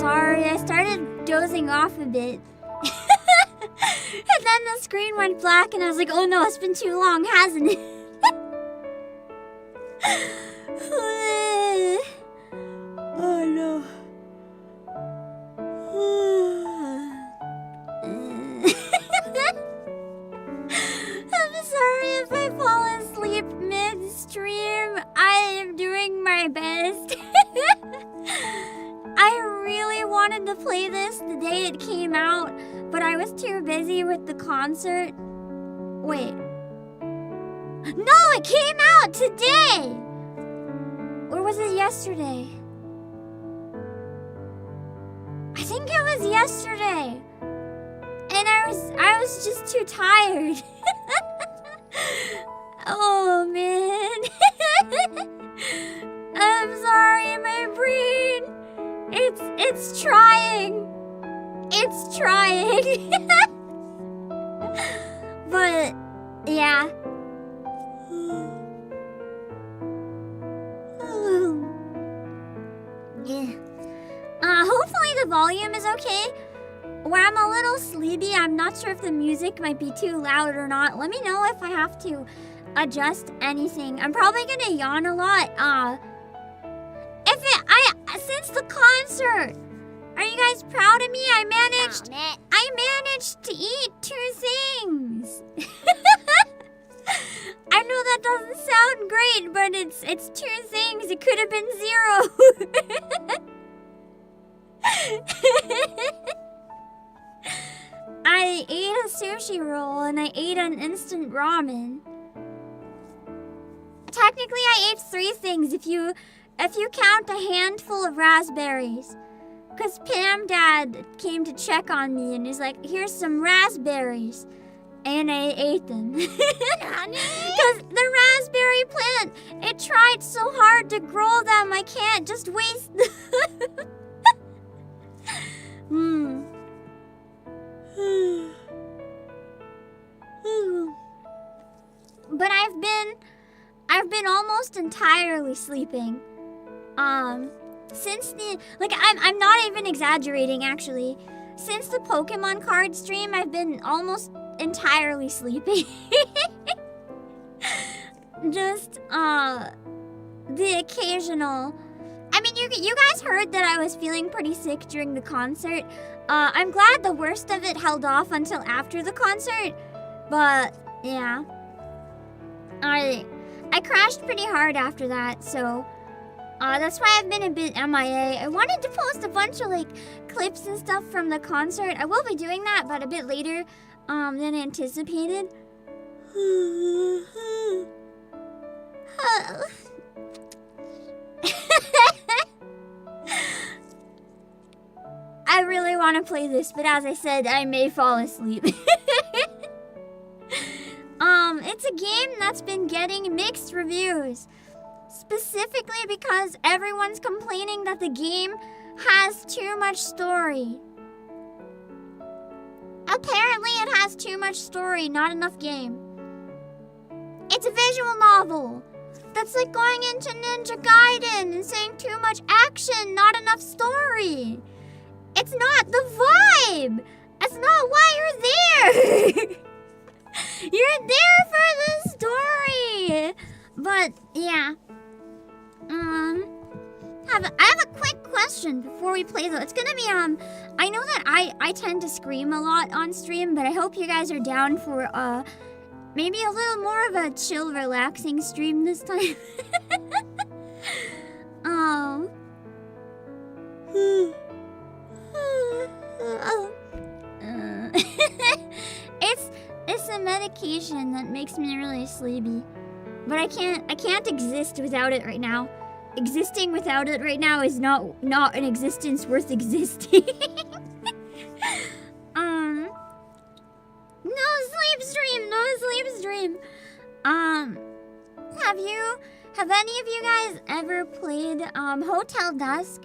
sorry. I started dozing off a bit. And then the screen went black and I was like, oh no, it's been too long, hasn't it? Oh no. I'm sorry if I fall asleep midstream. I am doing my best. I really wanted to play this the day it came out, but I was too busy with the concert. Wait. No, it came out today! Or was it yesterday? I think it was yesterday. And I was just too tired. Oh man. I'm sorry, my brain. It's trying. It's trying. But yeah. Yeah. Hopefully the volume is okay. Where I'm a little sleepy, I'm not sure if the music might be too loud or not. Let me know if I have to adjust anything. I'm probably gonna yawn a lot. Since the concert, are you guys proud of me? I managed to eat 2 things. I know that doesn't sound great, but it's 2 things. It could have been 0. I ate a sushi roll and I ate an instant ramen. Technically, I ate 3 things if you count a handful of raspberries. Because Pam Dad came to check on me and he's like, here's some raspberries. And I ate them. Because the raspberry plant, it tried so hard to grow them, I can't just waste them. But I've been almost entirely sleeping. Since I'm not even exaggerating actually. Since the Pokemon card stream, I've been almost entirely sleeping. Just the occasional. I mean, you guys heard that I was feeling pretty sick during the concert. I'm glad the worst of it held off until after the concert. But yeah, I crashed pretty hard after that, so that's why I've been a bit MIA. I wanted to post a bunch of clips and stuff from the concert. I will be doing that, but a bit later than anticipated. I really want to play this, but as I said, I may fall asleep. It's a game that's been getting mixed reviews. Specifically because everyone's complaining that the game has too much story. Apparently it has too much story, not enough game. It's a visual novel. That's like going into Ninja Gaiden and saying too much action, not enough story. It's not the vibe. That's not why you're there. You're there for the story. But yeah. I have a quick question before we play though. It's gonna be I know that I tend to scream a lot on stream, but I hope you guys are down for maybe a little more of a chill, relaxing stream this time. It's a medication that makes me really sleepy. But I can't exist without it right now. Existing without it right now is not an existence worth existing. No sleep stream. Have any of you guys ever played Hotel Dusk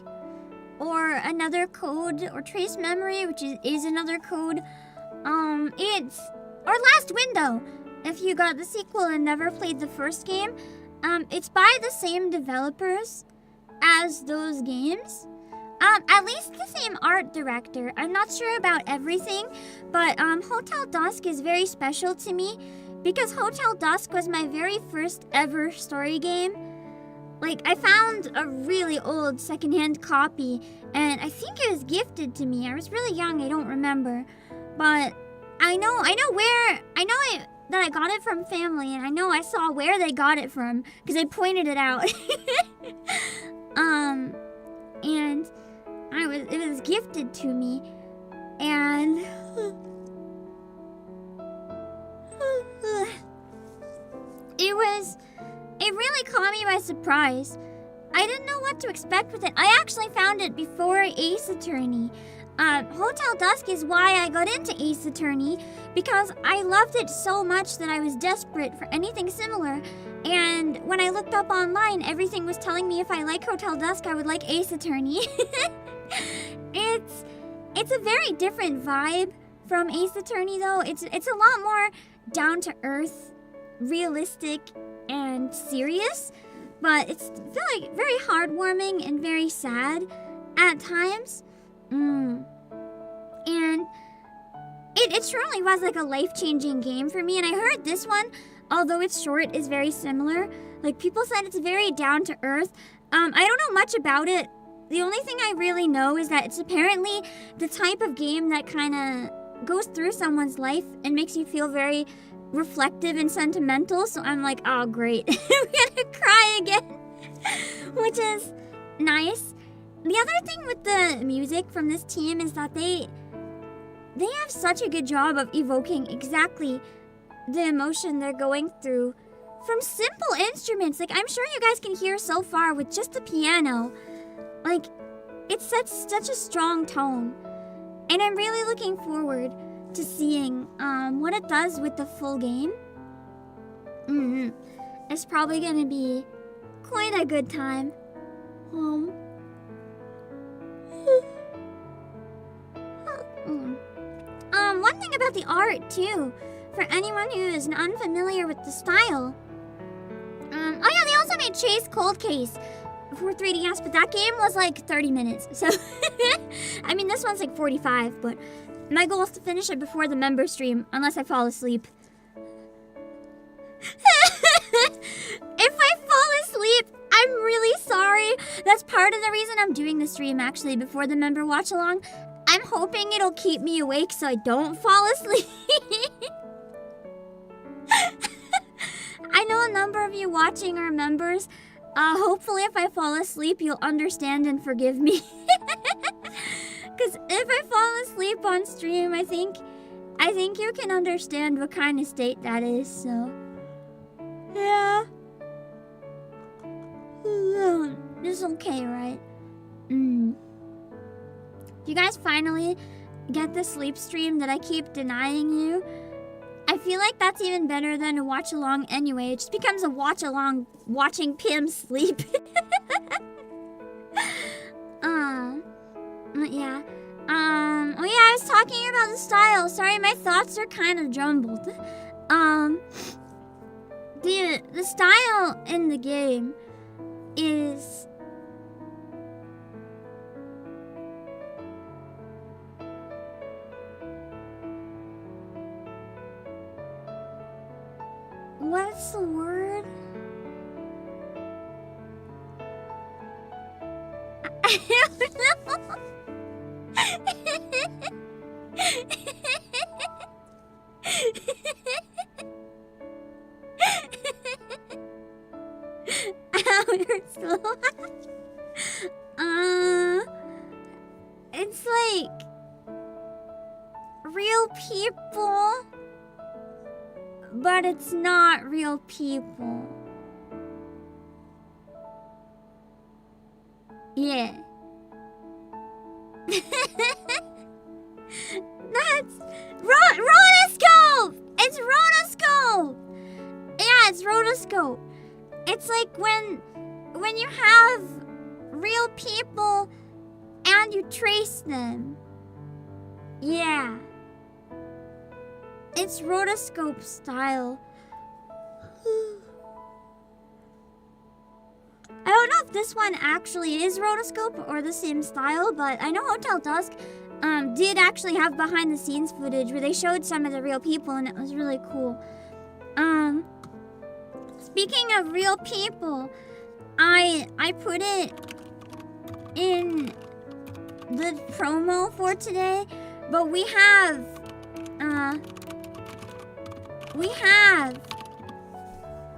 or another code or Trace Memory, which is another code? Or Last Window. If you got the sequel and never played the first game, it's by the same developers as those games. At least the same art director. I'm not sure about everything, but Hotel Dusk is very special to me because Hotel Dusk was my very first ever story game. Like, I found a really old secondhand copy, and I think it was gifted to me. I was really young, I don't remember. But I know that I got it from family, and I know I saw where they got it from, because they pointed it out. And it was gifted to me, and it really caught me by surprise. I didn't know what to expect with it. I actually found it before Ace Attorney. Hotel Dusk is why I got into Ace Attorney, because I loved it so much that I was desperate for anything similar. And when I looked up online, everything was telling me if I like Hotel Dusk, I would like Ace Attorney. It's a very different vibe from Ace Attorney, though. It's a lot more down to earth, realistic, and serious. But it's very, very heartwarming and very sad at times. And it truly was like a life-changing game for me. And I heard this one, although it's short, is very similar. Like, people said it's very down-to-earth. I don't know much about it. The only thing I really know is that it's apparently the type of game that kind of goes through someone's life and makes you feel very reflective and sentimental. So I'm like, oh, great. I'm gonna cry again. Which is nice. The other thing with the music from this team is that they have such a good job of evoking exactly the emotion they're going through from simple instruments. Like, I'm sure you guys can hear so far with just the piano. Like, it sets such a strong tone. And I'm really looking forward to seeing what it does with the full game. It's probably gonna be quite a good time. One thing about the art, too, for anyone who is unfamiliar with the style. Oh yeah, they also made Chase Cold Case for 3DS, but that game was like 30 minutes. So, I mean, this one's like 45, but my goal is to finish it before the member stream, unless I fall asleep. If I fall asleep, I'm really sorry. That's part of the reason I'm doing the stream, actually, before the member watch along. I'm hoping it'll keep me awake so I don't fall asleep. I know a number of you watching are members. Hopefully if I fall asleep, you'll understand and forgive me. Because if I fall asleep on stream, I think you can understand what kind of state that is, so... yeah. It's okay, right? If you guys finally get the sleep stream that I keep denying you, I feel like that's even better than a watch along anyway. It just becomes a watch along watching Pam sleep. Yeah. Oh yeah, I was talking about the style. Sorry, my thoughts are kind of jumbled. The style in the game is... what's the word? I don't know. It's like real people, but it's not real people. Yeah. That's rotoscope! It's rotoscope! Yeah, it's rotoscope. It's like when you have real people and you trace them. Yeah. It's rotoscope style. I don't know if this one actually is rotoscope or the same style, but I know Hotel Dusk did actually have behind the scenes footage where they showed some of the real people, and it was really cool. Speaking of real people, I put it in the promo for today, but we have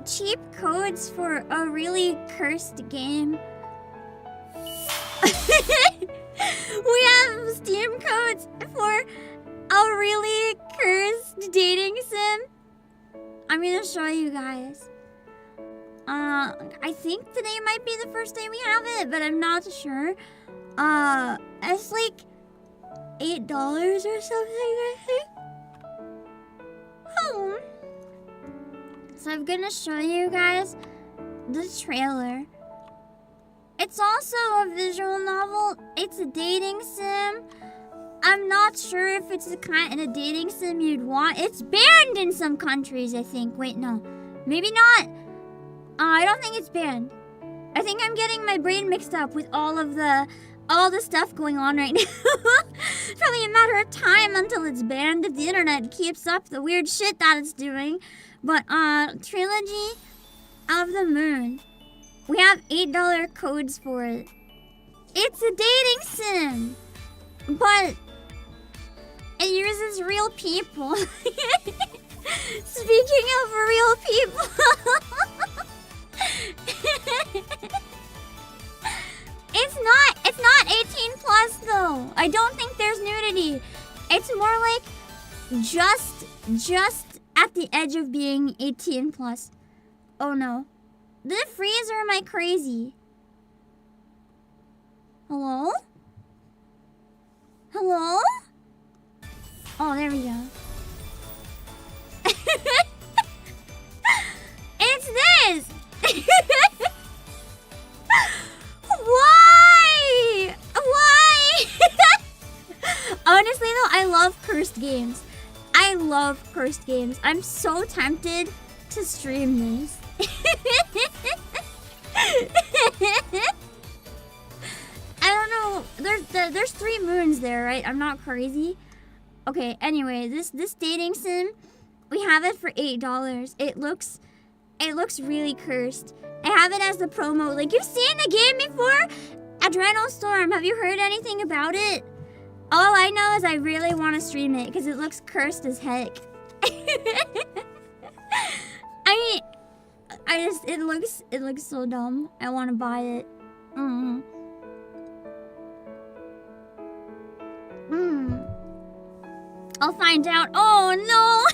cheap codes for a really cursed game. We have Steam codes for a really cursed dating sim. I'm gonna show you guys. I think today might be the first day we have it, but I'm not sure. It's like $8 or something, I think. Oh. So I'm gonna show you guys the trailer. It's also a visual novel. It's a dating sim. I'm not sure if it's the kind of dating sim you'd want. It's banned in some countries, I think. Wait, no. Maybe not. I don't think it's banned. I think I'm getting my brain mixed up with all the stuff going on right now. It's probably a matter of time until it's banned if the internet keeps up the weird shit that it's doing. But, Trilogy of the Moon. We have $8 codes for it. It's a dating sim. But it uses real people. Speaking of real people. It's not 18 plus though. I don't think there's nudity. It's more like just at the edge of being 18 plus. Oh no. Did it freeze or am I crazy? Hello? Hello? Oh, there we go. It's this! Why? Why? Honestly though, I love cursed games. I love cursed games. I'm so tempted to stream this. I don't know. There's 3 moons there, right? I'm not crazy. Okay, anyway, this dating sim, we have it for $8. It looks really cursed. I have it as the promo. Like, you've seen the game before? Adrenal Storm, have you heard anything about it? All I know is I really want to stream it because it looks cursed as heck. I mean, it looks so dumb. I want to buy it. I'll find out. Oh no.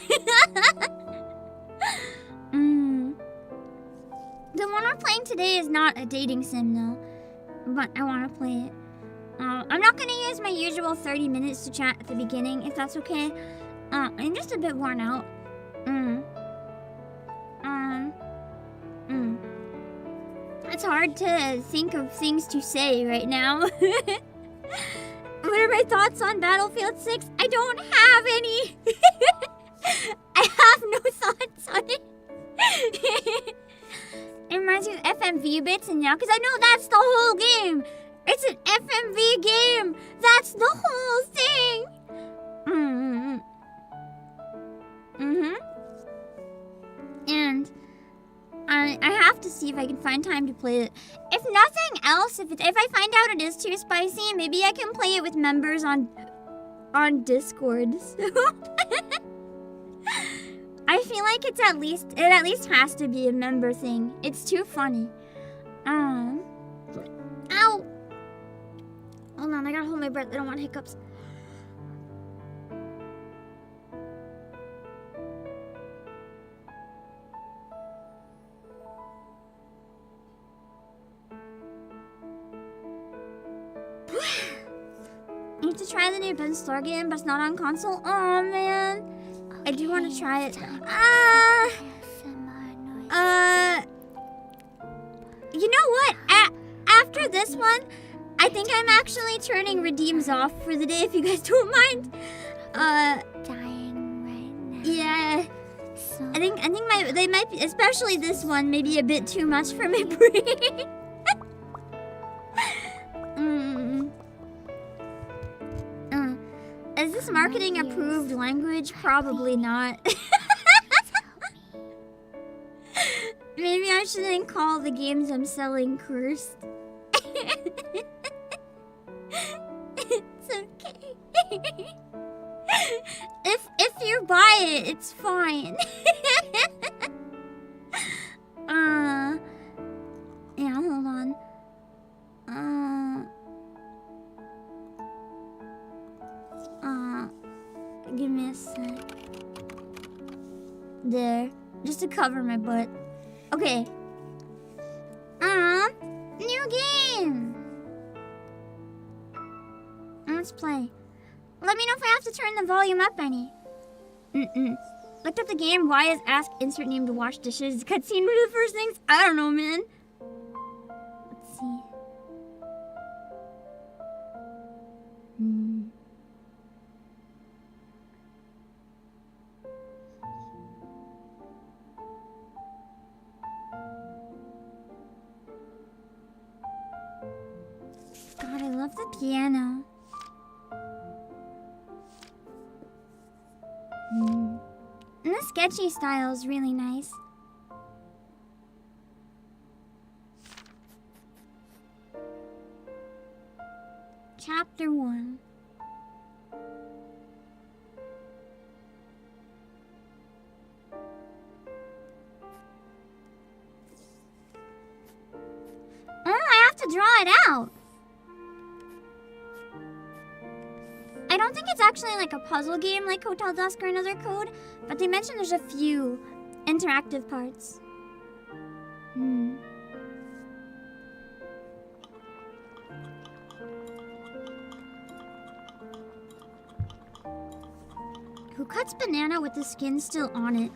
The one we're playing today is not a dating sim though, but I want to play it. I'm not gonna use my usual 30 minutes to chat at the beginning, if that's okay. I'm just a bit worn out. It's hard to think of things to say right now. What are my thoughts on Battlefield 6? I don't have any. I have no thoughts on it. It reminds me of FMV bits and now, because I know that's the whole game. It's an FMV game. That's the whole thing. And I have to see if I can find time to play it. If nothing else, if I find out it is too spicy, maybe I can play it with members on Discord. I feel like it at least has to be a member thing. It's too funny. Ow. Hold on, I gotta hold my breath. I don't want hiccups. I need to try the new Ben Star game, but it's not on console. Oh man, okay, I do want to try it. You know what? After this one, I think I'm actually turning redeems off for the day, if you guys don't mind. Dying right now. Yeah. So I think they might be, especially this one, maybe a bit too much for my brain. Is this marketing approved language? Probably not. Maybe I shouldn't call the games I'm selling cursed. It's okay. If you buy it, it's fine. Yeah, hold on. Give me a sec. There, just to cover my butt. Okay. New game. Let's play. Let me know if I have to turn the volume up any. Looked up the game. Why is ask insert name to wash dishes? Cutscene were the first things. I don't know, man. Let's see. God, I love the piano. And the sketchy style is really nice. Chapter 1. Oh, I have to draw it out. I don't think it's actually like a puzzle game like Hotel Dusk or another code, but they mentioned there's a few interactive parts. Who cuts banana with the skin still on it?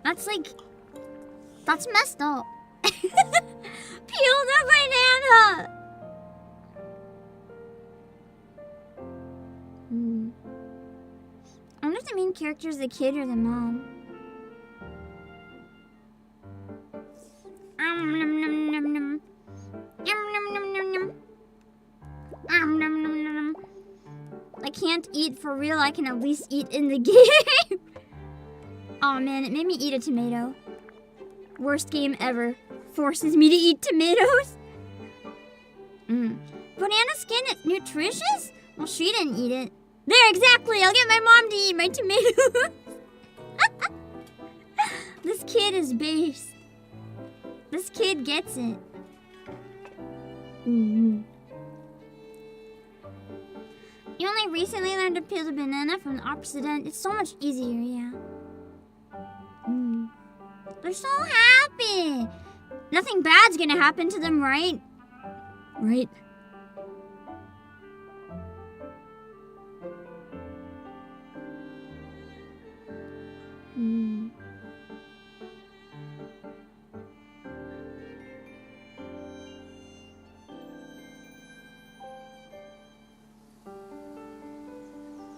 That's messed up. Peel the banana! I wonder if the main character is the kid or the mom. I can't eat for real. I can at least eat in the game. Oh man, it made me eat a tomato. Worst game ever. Forces me to eat tomatoes. Banana skin nutritious? Well, she didn't eat it. There, exactly. I'll get my mom to eat my tomatoes. This kid is based. This kid gets it. You only recently learned to peel the banana from the opposite end. It's so much easier, yeah. They're so happy. Nothing bad's gonna happen to them, right? Right.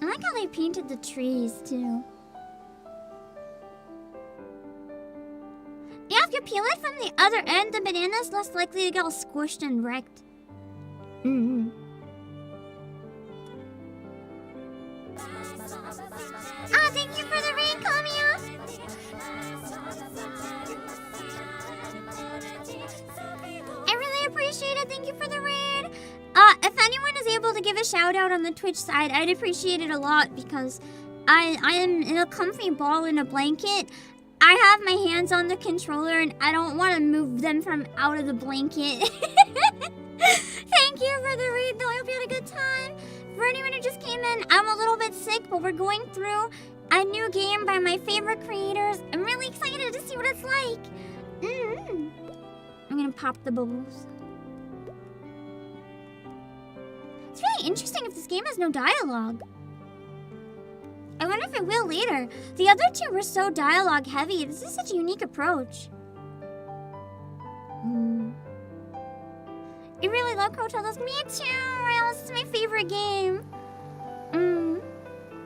I like how they painted the trees, too. Yeah, if you peel it from the other end, the banana's less likely to get all squished and wrecked. Ah, thank you for the raid, Kamiya! I really appreciate it. Thank you for the raid. If anyone is able to give a shout out on the Twitch side, I'd appreciate it a lot because I am in a comfy ball in a blanket. I have my hands on the controller and I don't want to move them from out of the blanket. Thank you for the raid, though. I hope you had a good time. For anyone who just came in, I'm a little bit sick, but we're going through a new game by my favorite creators. I'm really excited to see what it's like. I'm gonna pop the bubbles. It's really interesting if this game has no dialogue. I wonder if it will later. The other two were so dialogue heavy. This is such a unique approach. You really love Hotel Dusk? Me too, Rail. This is my favorite game.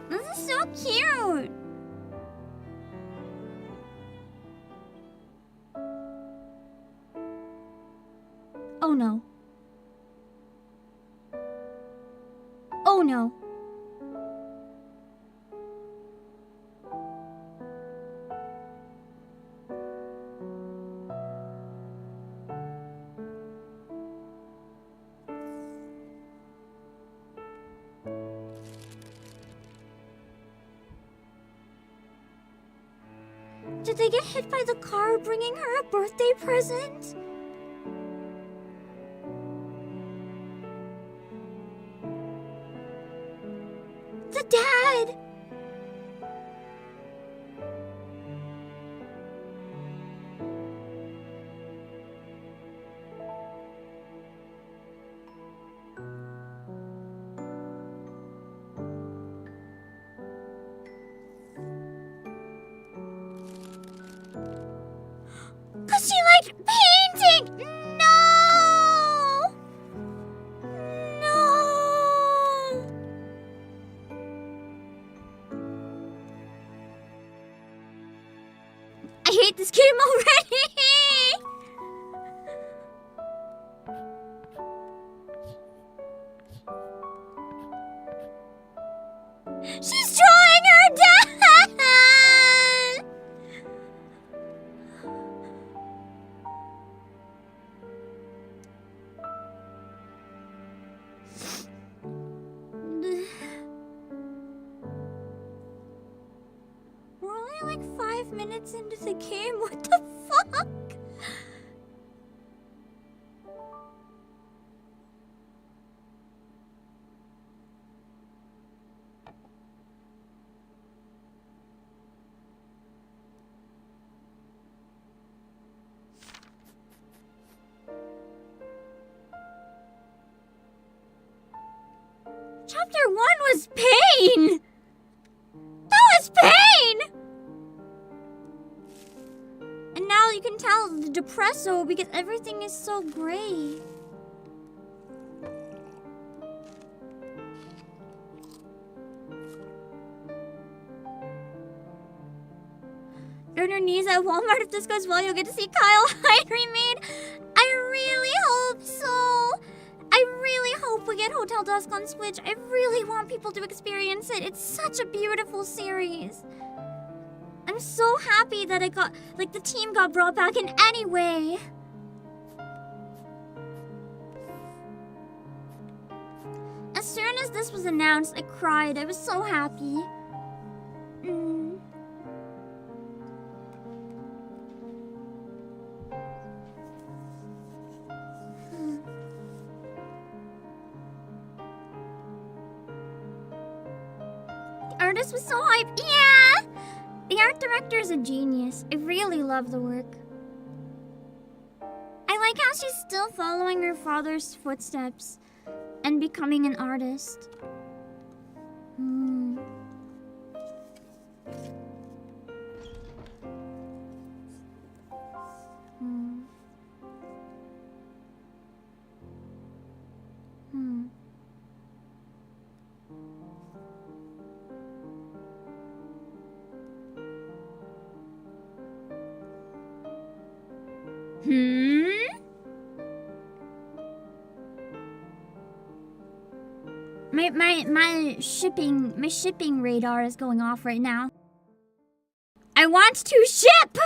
This is so cute. Oh no. Oh no. Did they get hit by the car bringing her a birthday present? The dad! Cause she liked painting! No! No! I hate this game already! She's drawing her dad! We're only like 5 minutes into the game. What the fuck? Chapter 1 was pain! That was pain! And now you can tell the depresso because everything is so gray. Earn your knees at Walmart. If this goes well, you'll get to see Kyle Hyde remade. I really hope so. I really hope we get Hotel Dusk on Switch. I really want people to experience it. It's such a beautiful series. I'm so happy that it got, like, the team got brought back in any way. As soon as this was announced, I cried. I was so happy. The artist was so hyped. Yeah! The art director is a genius. I really love the work. I like how she's still following her father's footsteps and becoming an artist. My shipping radar is going off right now. I want to ship!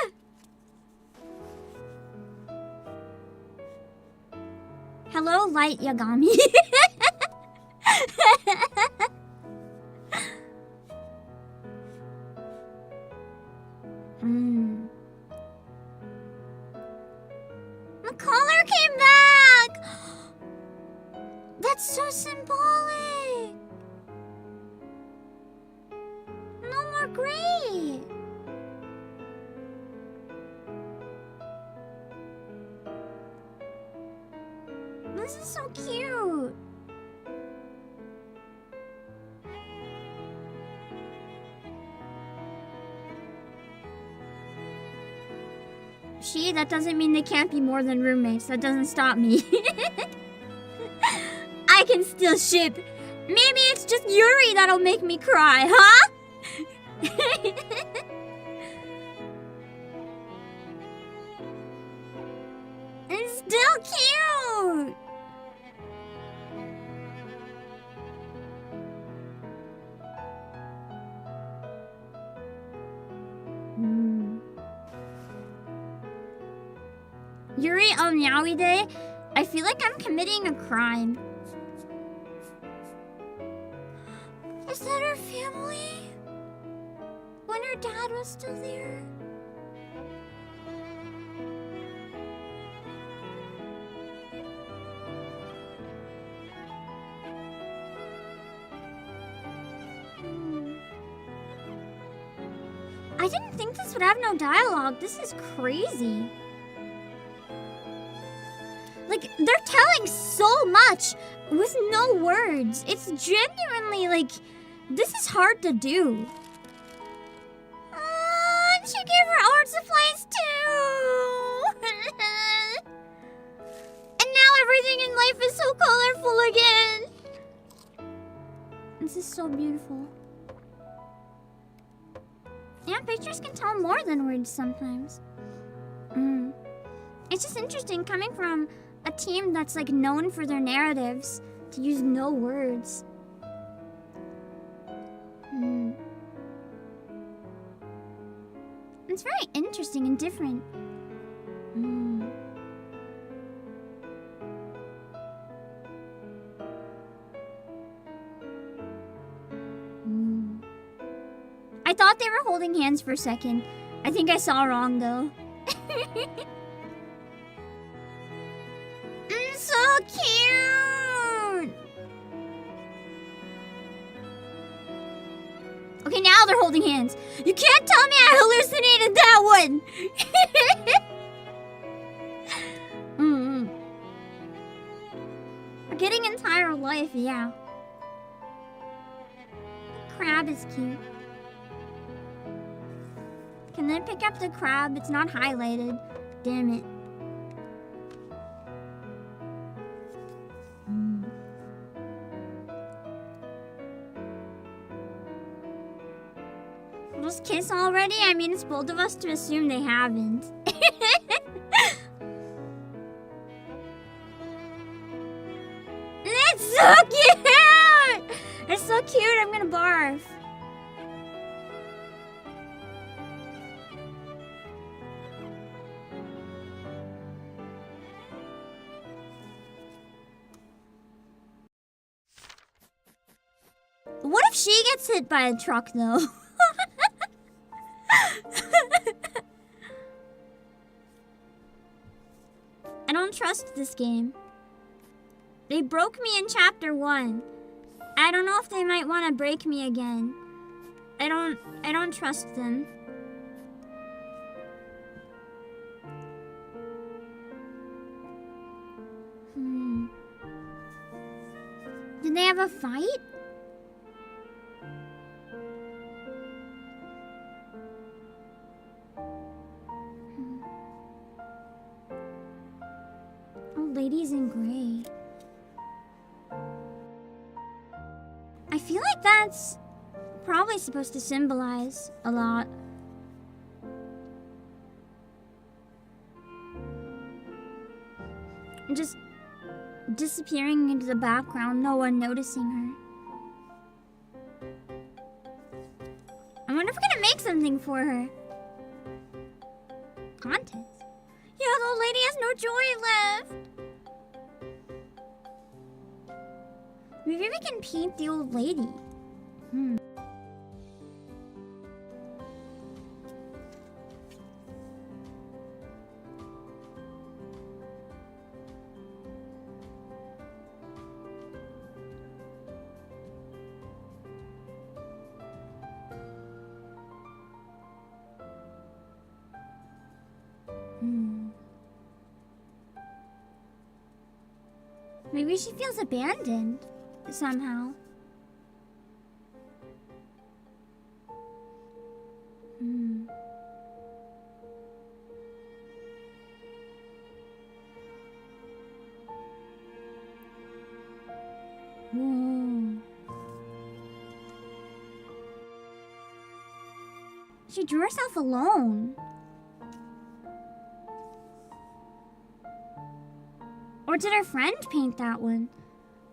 Hello, Light Yagami. The color came back! That's so symbolic. No more gray. This is so cute. That doesn't mean they can't be more than roommates. That doesn't stop me. I can still ship. Maybe it's just Yuri that'll make me cry, huh? It's still cute. Yuri on Yaoi Day, I feel like I'm committing a crime. Is that her family? When her dad was still there? I didn't think this would have no dialogue. This is crazy. Like, they're telling so much with no words. It's genuinely, like, this is hard to do. And she gave her art supplies too. And now everything in life is so colorful again. This is so beautiful. Yeah, pictures can tell more than words sometimes. It's just interesting coming from a team that's like known for their narratives to use no words. It's very interesting and different. I thought they were holding hands for a second. I think I saw wrong though. So cute! Okay, now they're holding hands. You can't tell me I hallucinated that one! Forgetting entire life, yeah. The crab is cute. Can I pick up the crab? It's not highlighted. Damn it. Just kiss already? I mean, it's bold of us to assume they haven't. It's so cute! It's so cute, I'm gonna barf. What if she gets hit by a truck, though? I don't trust this game. They broke me in chapter 1. I don't know if they might want to break me again. I don't trust them. Did they have a fight? Ladies in gray. I feel like that's probably supposed to symbolize a lot. Just disappearing into the background, no one noticing her. I wonder if we're gonna make something for her. Contest? Yeah, the old lady has no joy left. Maybe we can paint the old lady. Maybe she feels abandoned. Somehow. Whoa. She drew herself alone. Or did her friend paint that one?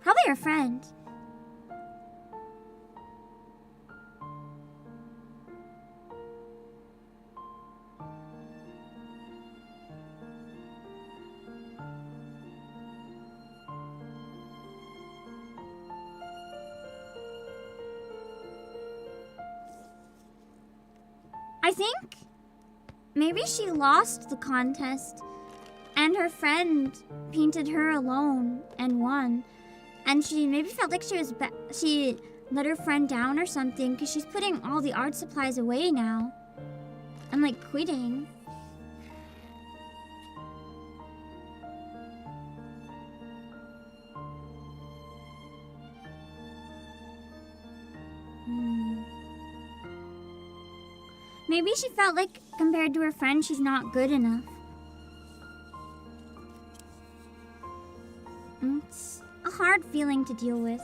Probably her friend. I think maybe she lost the contest and her friend painted her alone and won. And she maybe felt like she let her friend down or something because she's putting all the art supplies away now. I'm like quitting. Maybe she felt like compared to her friend, she's not good enough. It's a hard feeling to deal with.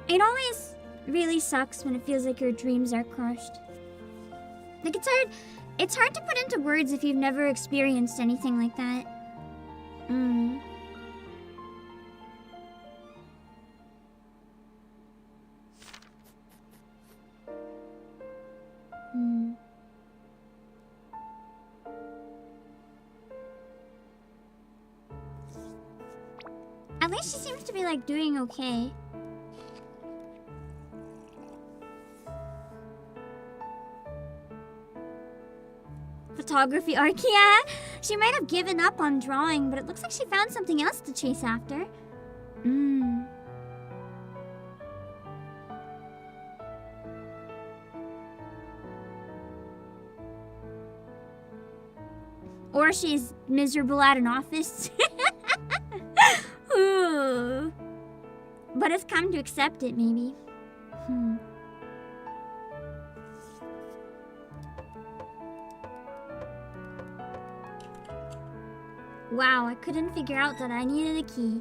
It always really sucks when it feels like your dreams are crushed. Like it's hard to put into words if you've never experienced anything like that. At least she seems to be like doing okay. Photography arc, yeah. She might have given up on drawing, but it looks like she found something else to chase after. Or she's miserable at an office. Ooh. But has come to accept it, maybe. Wow, I couldn't figure out that I needed a key.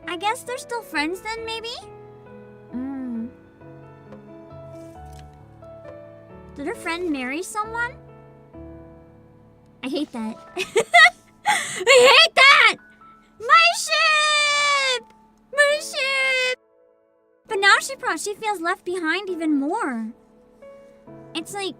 I guess they're still friends then, maybe? Did her friend marry someone? I hate that. I hate that! My ship! My ship! But now she feels left behind even more. It's like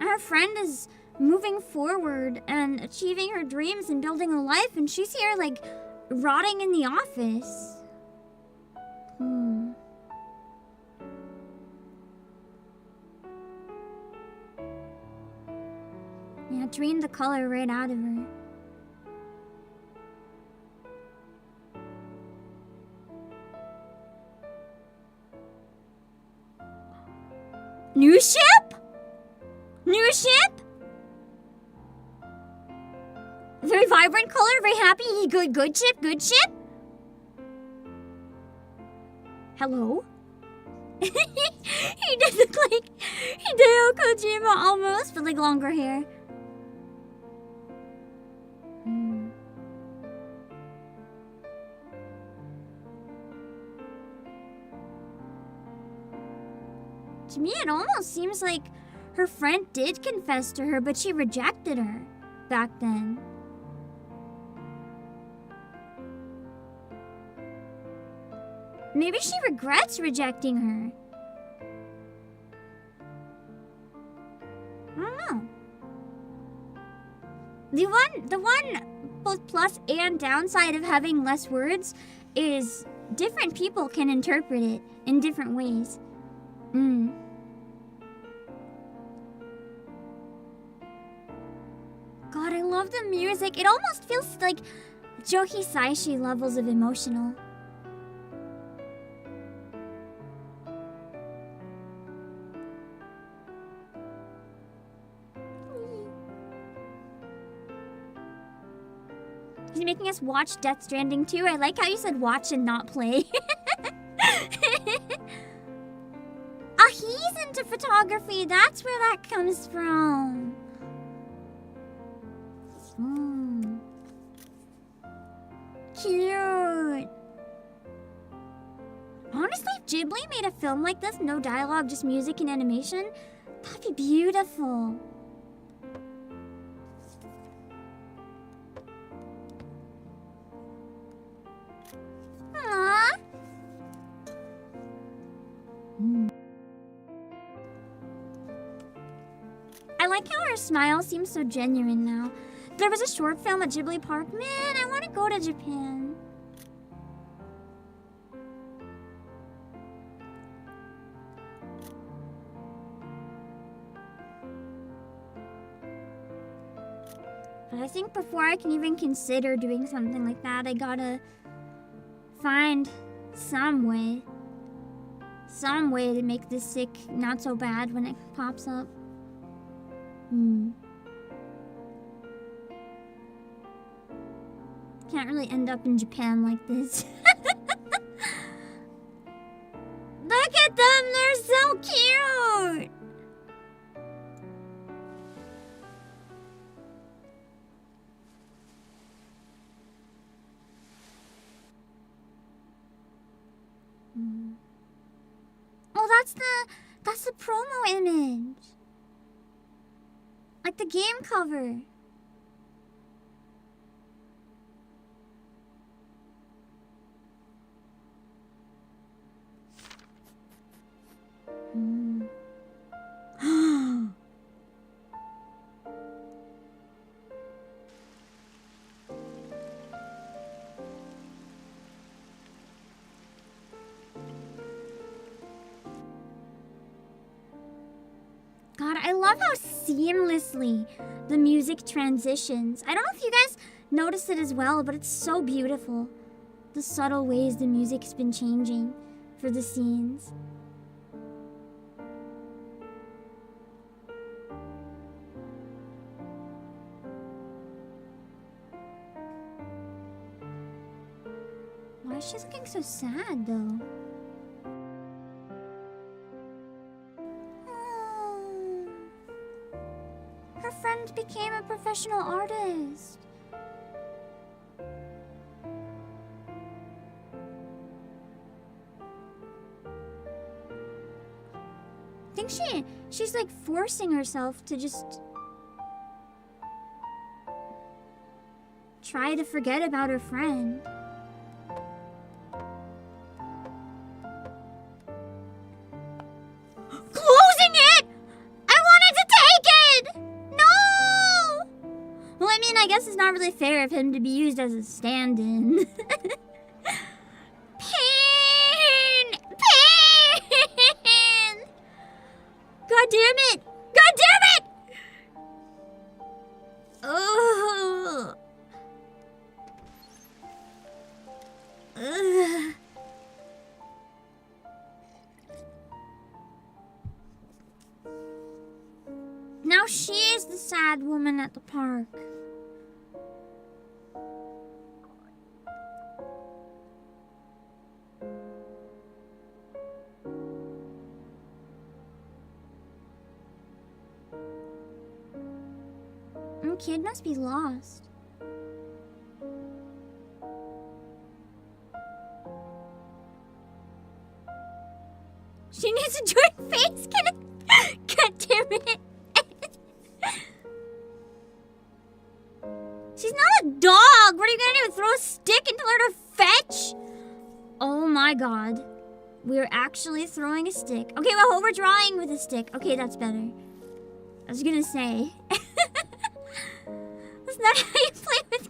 her friend is moving forward and achieving her dreams and building a life, and she's here like rotting in the office. Yeah, drained the color right out of her. New ship? New ship? Very vibrant color, very happy, good ship, good ship? Hello? He did look like Hideo Kojima almost, but like longer hair. To me, it almost seems like her friend did confess to her, but she rejected her back then. Maybe she regrets rejecting her. I don't know. The one both plus and downside of having less words is different people can interpret it in different ways. God, I love the music. It almost feels like Johi Saishi levels of emotional. He's making us watch Death Stranding 2. I like how you said watch and not play. He's into photography. That's where that comes from. Cute. Honestly, if Ghibli made a film like this, no dialogue, just music and animation, that'd be beautiful. Aww. I like how her smile seems so genuine now. There was a short film at Ghibli Park. Man, I want to go to Japan. But I think before I can even consider doing something like that, I gotta find some way to make this sick not so bad when it pops up. Can't really end up in Japan like this. Look at them, they're so cute! Oh, that's the promo image. Like the game cover. God, I love how seamlessly the music transitions. I don't know if you guys noticed it as well, but it's so beautiful. The subtle ways the music's been changing for the scenes. Why is she looking so sad, though? Her friend became a professional artist. I think she's like forcing herself to just try to forget about her friend. Closing it! I wanted to take it! No! Well, I mean, I guess it's not really fair of him to be used as a stand-in. Pain! Pain! God damn it! God damn it! Oh. Ugh. Now she is the sad woman at the park. Kid must be lost. She needs a joint face. God damn it. She's not a dog. What are you gonna do? Throw a stick and tell her to fetch? Oh my god. We're actually throwing a stick. Okay, well, we're drawing with a stick. Okay, that's better. I was gonna say. That's not how you play with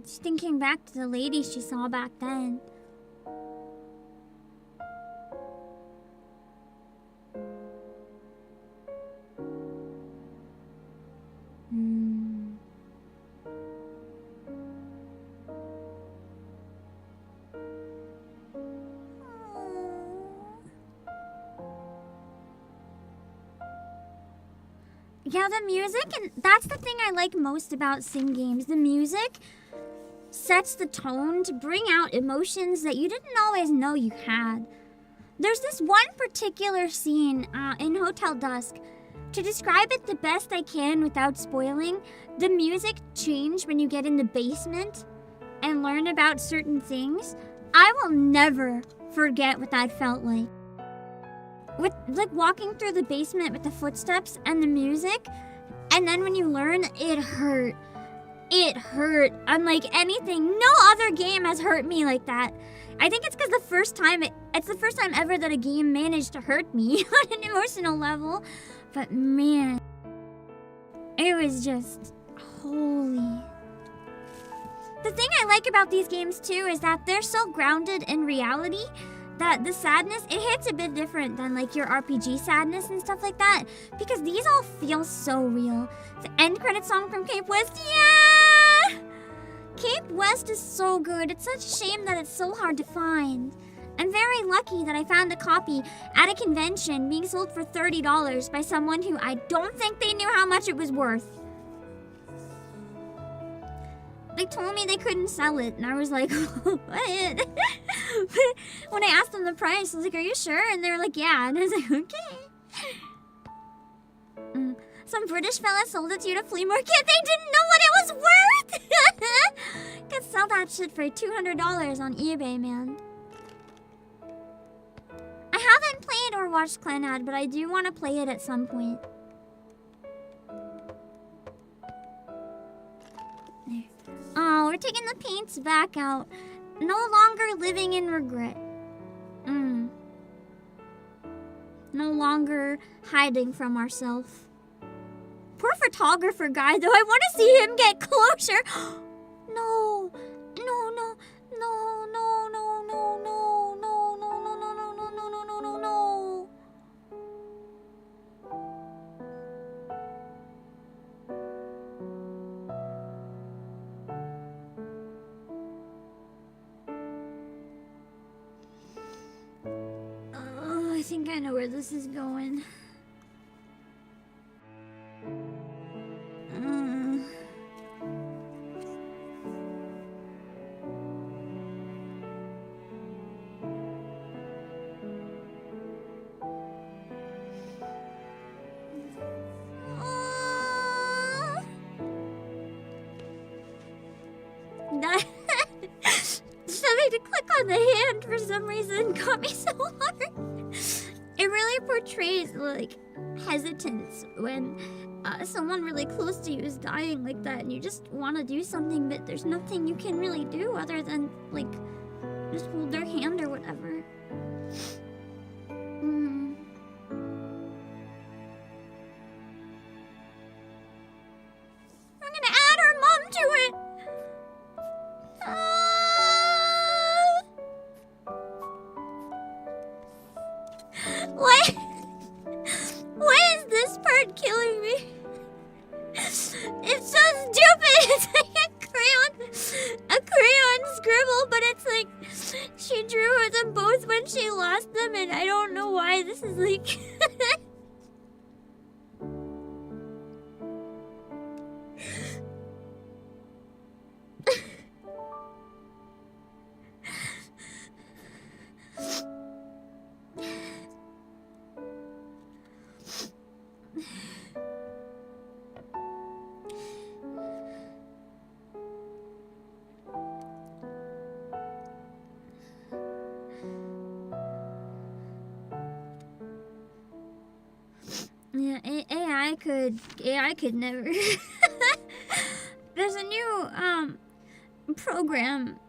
She's thinking back to the lady she saw back then. Yeah, the music, and that's the thing I like most about Cing games. The music sets the tone to bring out emotions that you didn't always know you had. There's this one particular scene in Hotel Dusk. To describe it the best I can without spoiling, the music changed when you get in the basement. and learn about certain things, I will never forget what that felt like. With like walking through the basement with the footsteps and the music, and then when you learn, it hurt. It hurt. Unlike anything, no other game has hurt me like that. I think it's because it's the first time ever that a game managed to hurt me on an emotional level. But man, it was just holy. The thing I like about these games too is that they're so grounded in reality that the sadness, it hits a bit different than like your RPG sadness and stuff like that, because these all feel so real. The end credit song from Cape West, yeah! Cape West is so good. It's such a shame that it's so hard to find. I'm very lucky that I found a copy at a convention being sold for $30 by someone who I don't think they knew how much it was worth. They told me they couldn't sell it, and I was like, what? When I asked them the price, I was like, are you sure? And they were like, yeah. And I was like, okay. Some British fella sold it to you at a flea market. They didn't know what it was worth. Could sell that shit for $200 on eBay, man. I haven't played or watched Clanad, but I do want to play it at some point. There. Oh, we're taking the paints back out. No longer living in regret. No longer hiding from ourselves. Poor photographer guy, though. I want to see him get closure. No. No, no. No, no, no, no, no, no, no, no, no, no, no, no, no, no, no. Oh, I think I know where this is going. Something to click on the hand for some reason got me so hard. It really portrays like hesitance when someone really close to you is dying like that, and you just want to do something, but there's nothing you can really do other than like just hold their hand or whatever. I'm gonna add her mom to it. What? Why is this part killing me? It's so stupid. It's like a crayon scribble, but it's like she drew them both when she lost them, and I don't know why this is like. Yeah, AI could never. There's a new program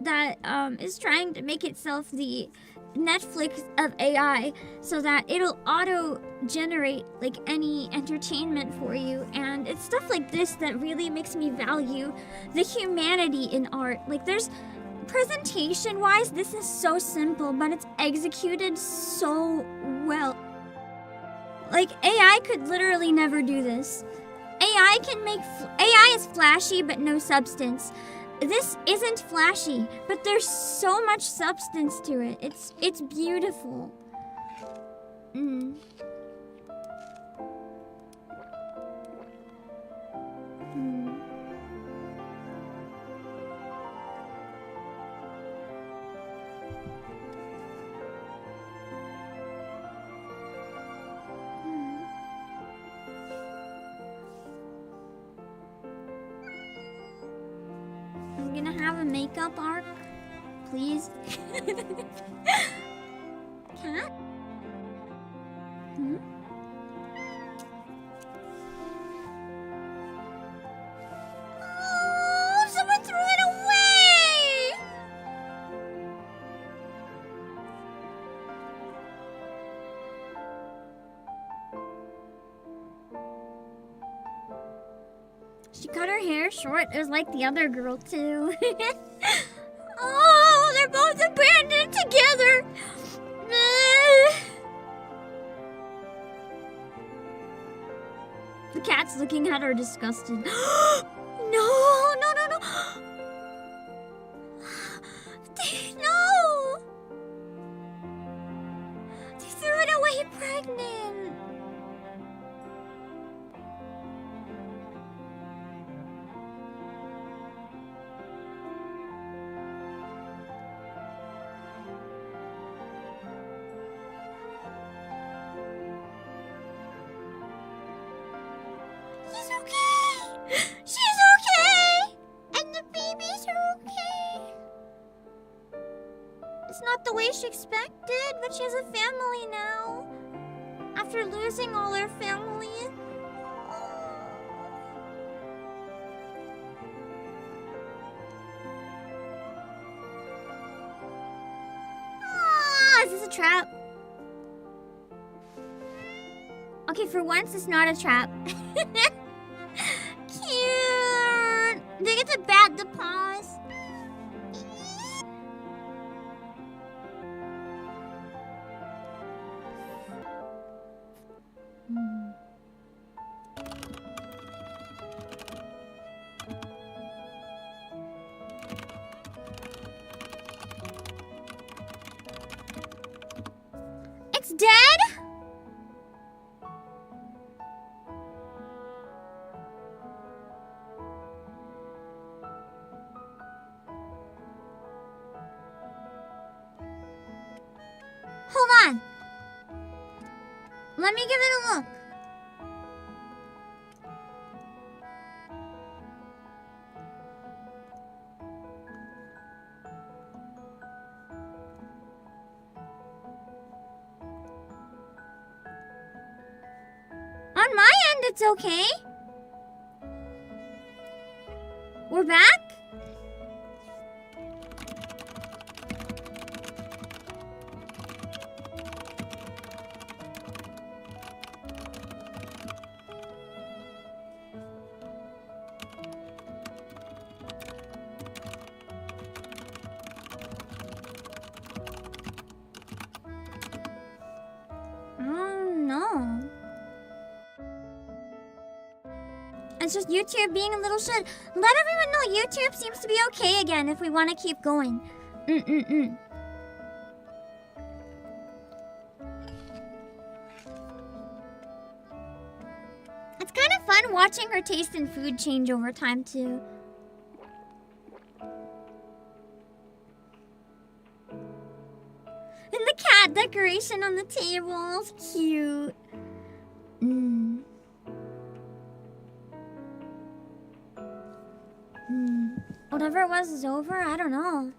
that is trying to make itself the Netflix of AI, so that it'll auto-generate like any entertainment for you, and it's stuff like this that really makes me value the humanity in art. Like, there's presentation-wise, this is so simple, but it's executed so well. Like, AI could literally never do this. AI is flashy, but no substance. This isn't flashy, but there's so much substance to it. It's beautiful. have a makeup arc? Please? Cat? Hmm? Oh, someone threw it away! She cut her hair short. It was like the other girl, too. Oh, they're both abandoned together. The cat's looking at her disgusted. No, no, no, no. No. They threw it away pregnant. He's okay! She's okay! And the babies are okay! It's not the way she expected, but she has a family now. After losing all her family. Ah, is this a trap? Okay, for once it's not a trap. Cute! They get to bat the paws. It's dead? Hold on. Let me give it a look. On my end, it's okay. We're back? No. It's just YouTube being a little shit. Let everyone know YouTube seems to be okay again if we want to keep going. It's kind of fun watching her taste in food change over time, too. And the cat decoration on the table is cute. Whatever it was is over? I don't know.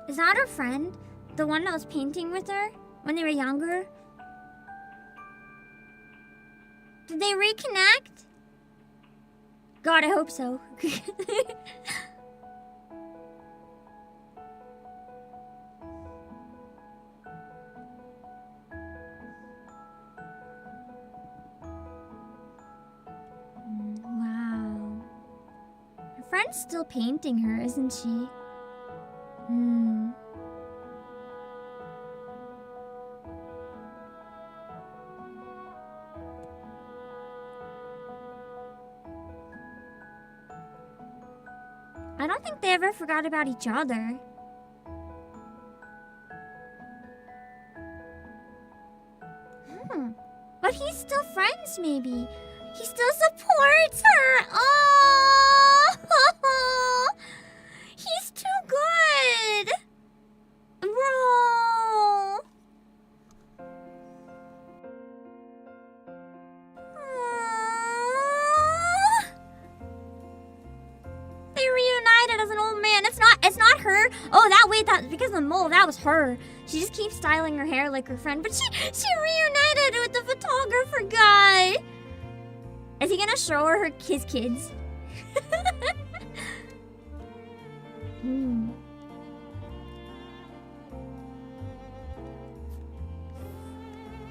Is that her friend? The one that was painting with her when they were younger? Did they reconnect? God, I hope so. Wow. Her friend's still painting her, isn't she? I don't think they ever forgot about each other. But he's still friends, maybe. He still supports her. Oh, he's too good. Bro. because of the mole. That was her. She just keeps styling her hair like her friend, but she reunited with the photographer guy. Is he gonna show her his kids?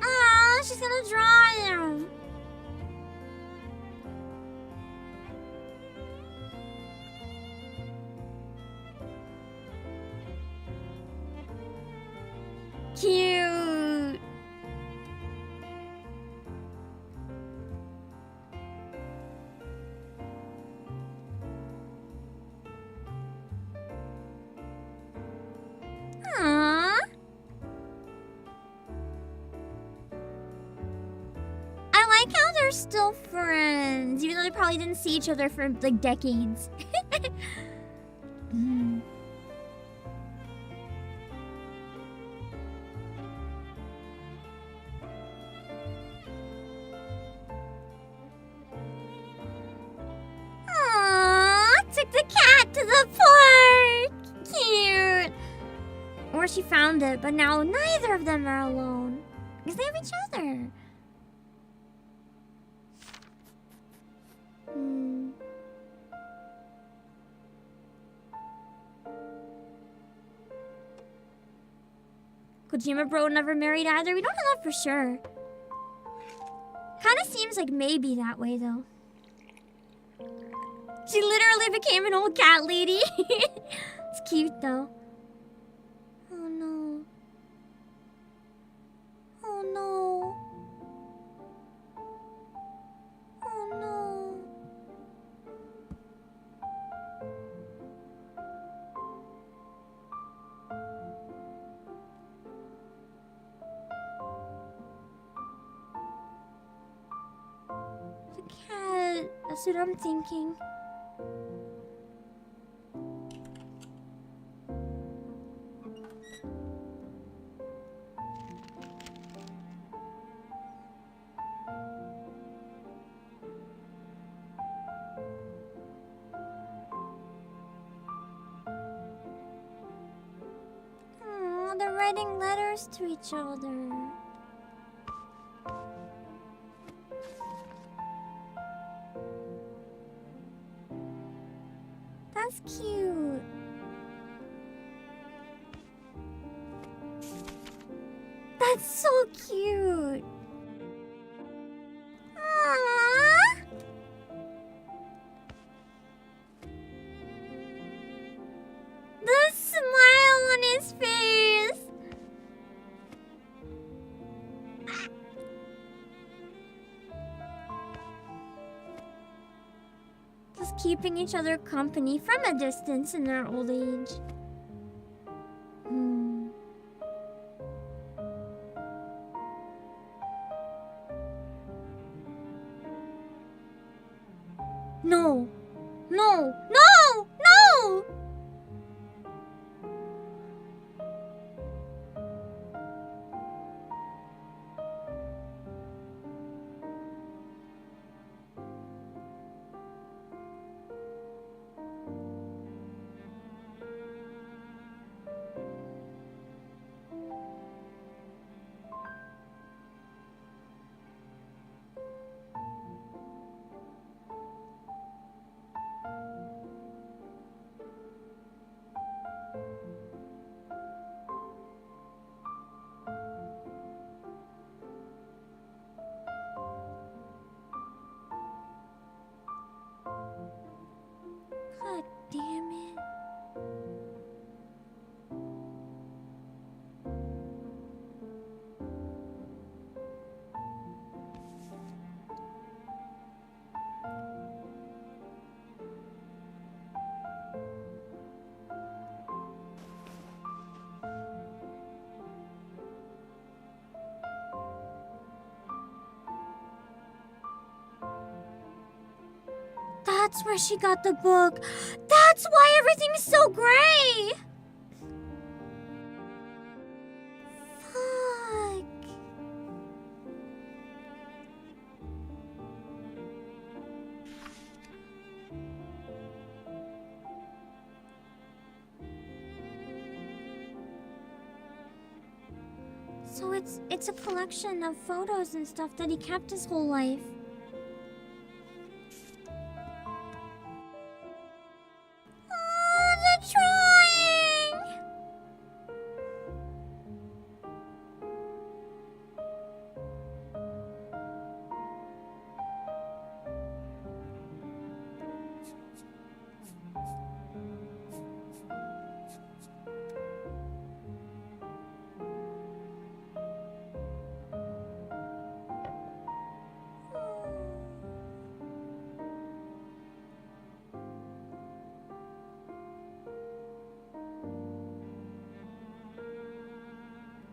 Aw, she's gonna draw him. Cute. Aww. I like how they're still friends, even though they probably didn't see each other for like decades. Took the cat to the park! Cute! Or she found it, but now neither of them are alone. Because they have each other. Kojima Bro never married either. We don't know that for sure. Kinda seems like maybe that way though. She literally became an old cat lady. It's cute though. Oh no. Oh no. Oh no. The cat. That's what I'm thinking. They're writing letters to each other. That's cute. That's so cute. Aww. The smile on his face. Just keeping each other company from a distance in their old age. No. No. No! No! God damn it. That's where she got the book. That's why everything's so gray. Fuck. So it's a collection of photos and stuff that he kept his whole life. Oh, the drawing!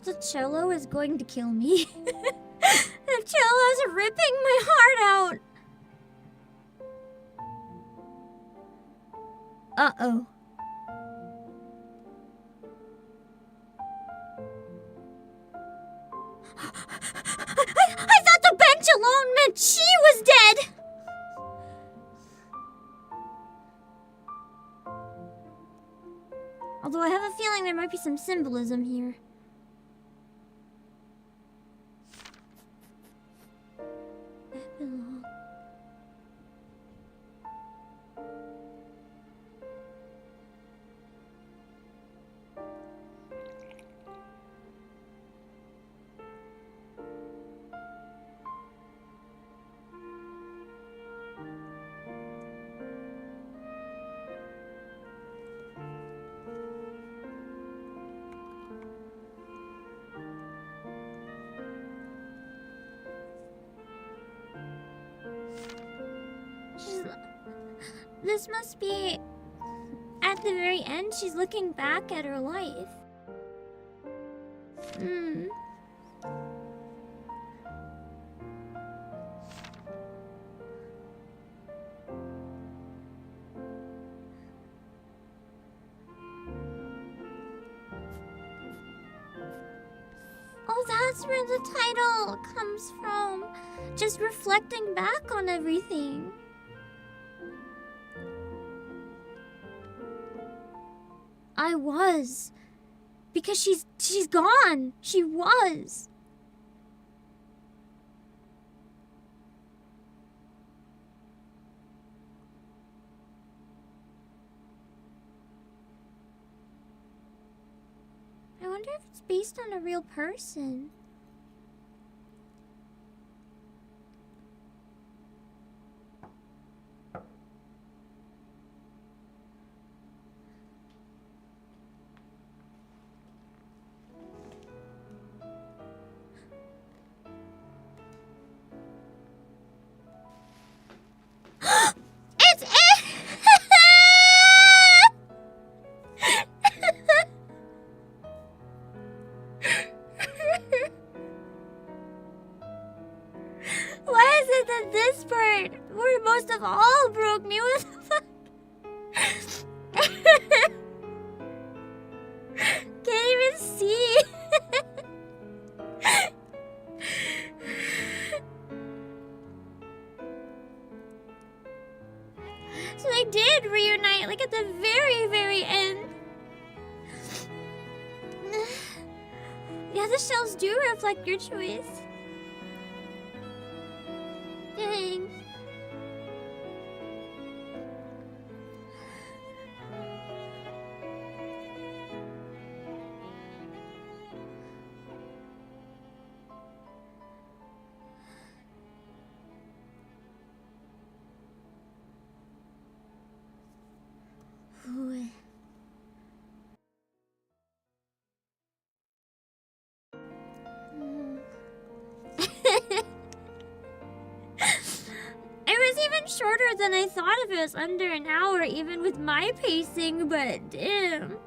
The cello is going to kill me. The cello's ripping my heart out. Uh-oh. I thought the bench alone meant she was dead. Although I have a feeling there might be some symbolism here. Epilogue. This must be at the very end. She's looking back at her life. Oh, that's where the title comes from. Just reflecting back on everything. I was. Because she's gone. She was. I wonder if it's based on a real person. It's it! Why is it that this part, where most of all broke me, what the fuck? Can't even see. So they did reunite, like at the very, very end. Yeah, the shells do reflect your choice. Dang. Ooh. It was even shorter than I thought if it was under an hour, even with my pacing, but damn.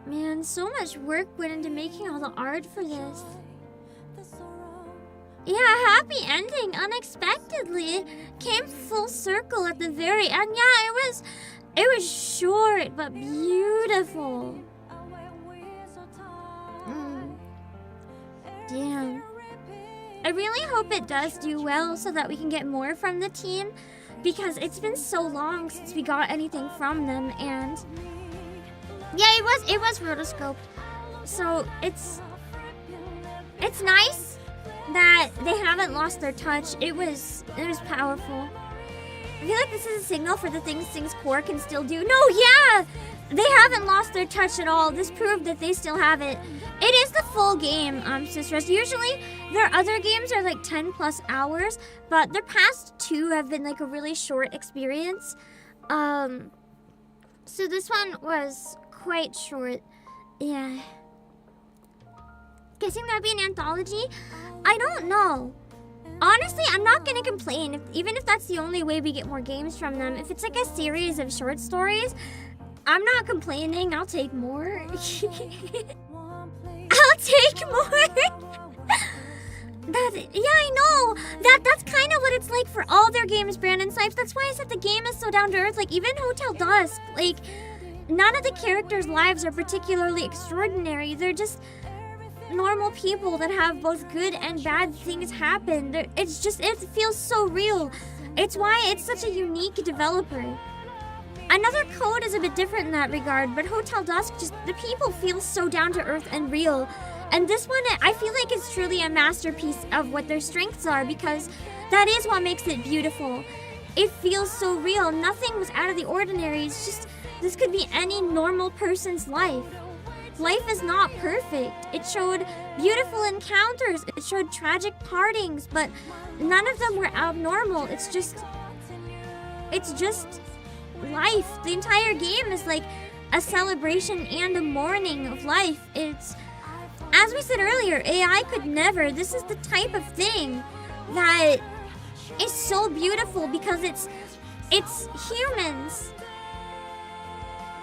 Man, so much work went into making all the art for this. Yeah, happy ending, unexpectedly. Came full circle at the very end. Yeah, it was short, but beautiful. Damn. I really hope it does do well so that we can get more from the team, because it's been so long since we got anything from them. And yeah, it was rotoscoped, so it's nice that they haven't lost their touch. It was powerful. I feel like this is a signal for the things Cing's core can still do. No, yeah! They haven't lost their touch at all. This proved that they still have it. It is the full game, Sisters. Usually, their other games are like 10 plus hours, but their past 2 have been like a really short experience. So this one was quite short. Yeah. Guessing that'd be an anthology? I don't know. Honestly, I'm not gonna complain, even if that's the only way we get more games from them. If it's like a series of short stories, I'm not complaining. I'll take more. I'll take more. Yeah, I know. That's kind of what it's like for all their games, Brandon Sipes. That's why I said the game is so down to earth. Like, even Hotel Dusk, like, none of the characters' lives are particularly extraordinary. They're just normal people that have both good and bad things happen. It feels so real. It's why it's such a unique developer. Another Code is a bit different in that regard, but Hotel Dusk, just the people feel so down to earth and real. And this one, I feel like it's truly a masterpiece of what their strengths are, because that is what makes it beautiful. It feels so real. Nothing was out of the ordinary. It's just, this could be any normal person's life. Life is not perfect. It showed beautiful encounters. It showed tragic partings, but none of them were abnormal. It's just life. The entire game is like a celebration and a mourning of life. It's, as we said earlier, AI could never. This is the type of thing that is so beautiful, because it's humans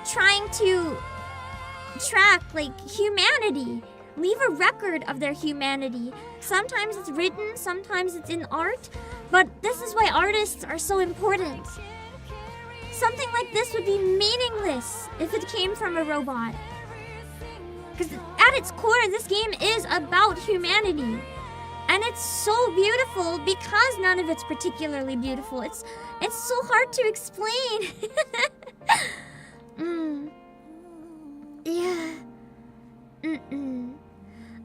trying to track like humanity, leave a record of their humanity. Sometimes it's written, sometimes it's in art, but this is why artists are so important. Something like this would be meaningless if it came from a robot. Because at its core, this game is about humanity. And it's so beautiful because none of it's particularly beautiful. It's so hard to explain. Yeah.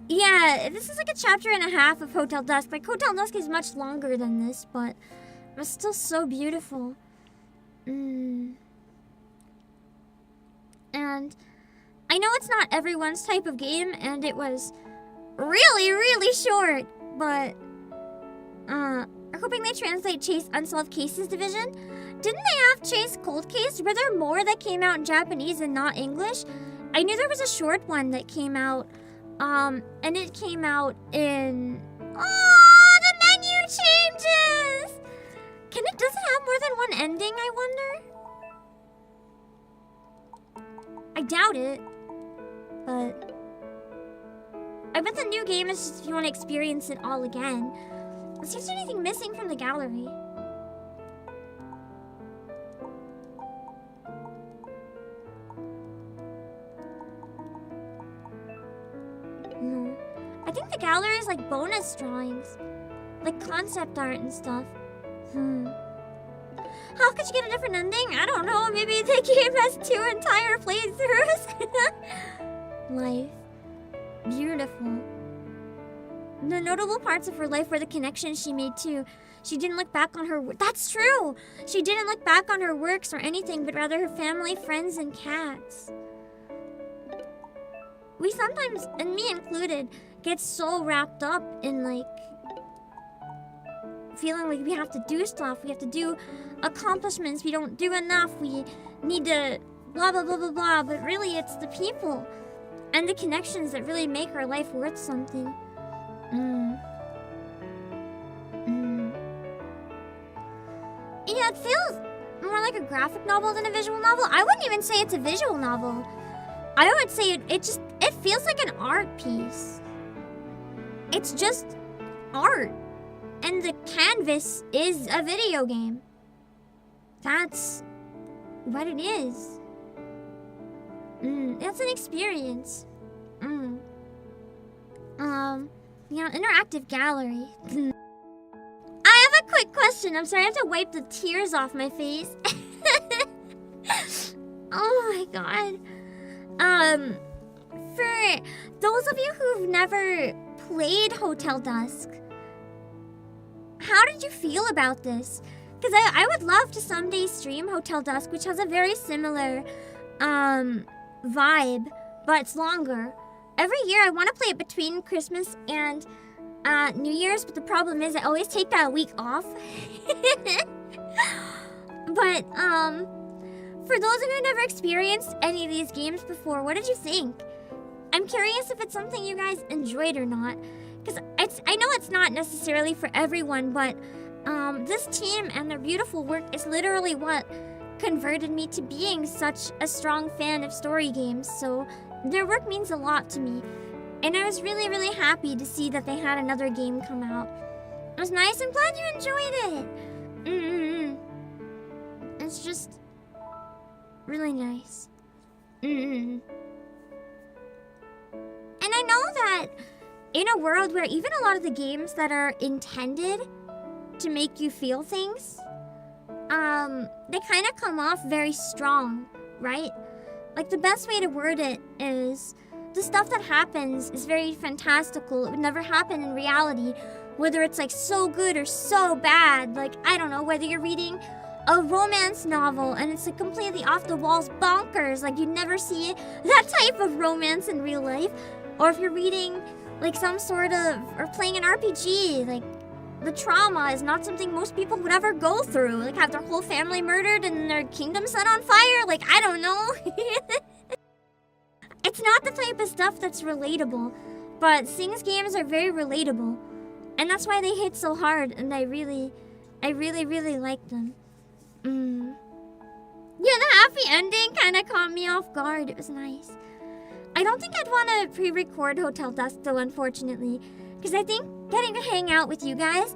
Yeah, this is like a chapter and a half of Hotel Dusk. Like, Hotel Dusk is much longer than this, but it's still so beautiful. And I know it's not everyone's type of game, and it was really, really short, but I'm hoping they translate Chase Unsolved Cases Division. Didn't they have Chase Cold Case? Were there more that came out in Japanese and not English? I knew there was a short one that came out, and it came out in... Oh, the menu changes! Does it have more than one ending, I wonder? I doubt it, but... I bet the new game is just if you want to experience it all again. Is there anything missing from the gallery? No. I think the gallery is like bonus drawings. Like concept art and stuff. How could you get a different ending? I don't know. Maybe the game has 2 entire playthroughs. Life. Beautiful. The notable parts of her life were the connections she made too. She didn't look back on her work. That's true! She didn't look back on her works or anything, but rather her family, friends, and cats. We sometimes, and me included, get so wrapped up in like feeling like we have to do stuff, we have to do accomplishments, we don't do enough, we need to blah blah blah blah blah, but really it's the people and the connections that really make our life worth something. Yeah, it feels more like a graphic novel than a visual novel. I wouldn't even say it's a visual novel. I would say it feels like an art piece. It's just art. And the canvas is a video game. That's what it is. That's an experience. Yeah, interactive gallery. I have a quick question. I'm sorry, I have to wipe the tears off my face. Oh my god. For those of you who've never played Hotel Dusk, how did you feel about this? Because I would love to someday stream Hotel Dusk, which has a very similar vibe, but it's longer. Every year I want to play it between Christmas and New Year's, but the problem is I always take that week off. But for those of you who never experienced any of these games before, what did you think? I'm curious if it's something you guys enjoyed or not, because I know it's not necessarily for everyone, but this team and their beautiful work is literally what converted me to being such a strong fan of story games, so their work means a lot to me. And I was really, really happy to see that they had another game come out. It was nice. I'm glad you enjoyed it. It's just really nice. And I know that in a world where even a lot of the games that are intended to make you feel things, they kind of come off very strong, right? Like, the best way to word it is the stuff that happens is very fantastical. It would never happen in reality, whether it's like so good or so bad. Like, I don't know, whether you're reading a romance novel and it's like completely off the walls bonkers, like you'd never see that type of romance in real life, or if you're reading like some sort of, or playing an RPG, like the trauma is not something most people would ever go through, like have their whole family murdered and their kingdom set on fire, like I don't know. It's not the type of stuff that's relatable, but Cing's games are very relatable, and that's why they hit so hard, and I really like them. Yeah, the happy ending kind of caught me off guard. It was nice. I don't think I'd want to pre-record Hotel Dusk though, unfortunately, because I think getting to hang out with you guys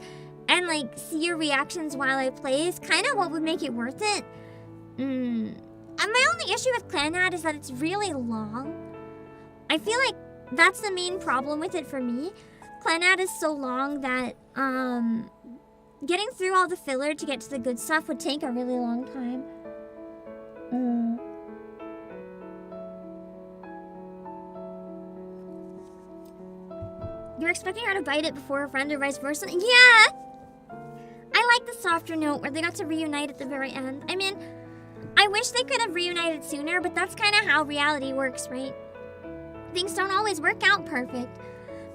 and like see your reactions while I play is kind of what would make it worth it. And my only issue with Clanad is that it's really long. I feel like that's the main problem with it for me. Clanad is so long that getting through all the filler to get to the good stuff would take a really long time. You're expecting her to bite it before a friend or vice versa? Yeah! I like the softer note where they got to reunite at the very end. I mean, I wish they could have reunited sooner, but that's kind of how reality works, right? Things don't always work out perfect.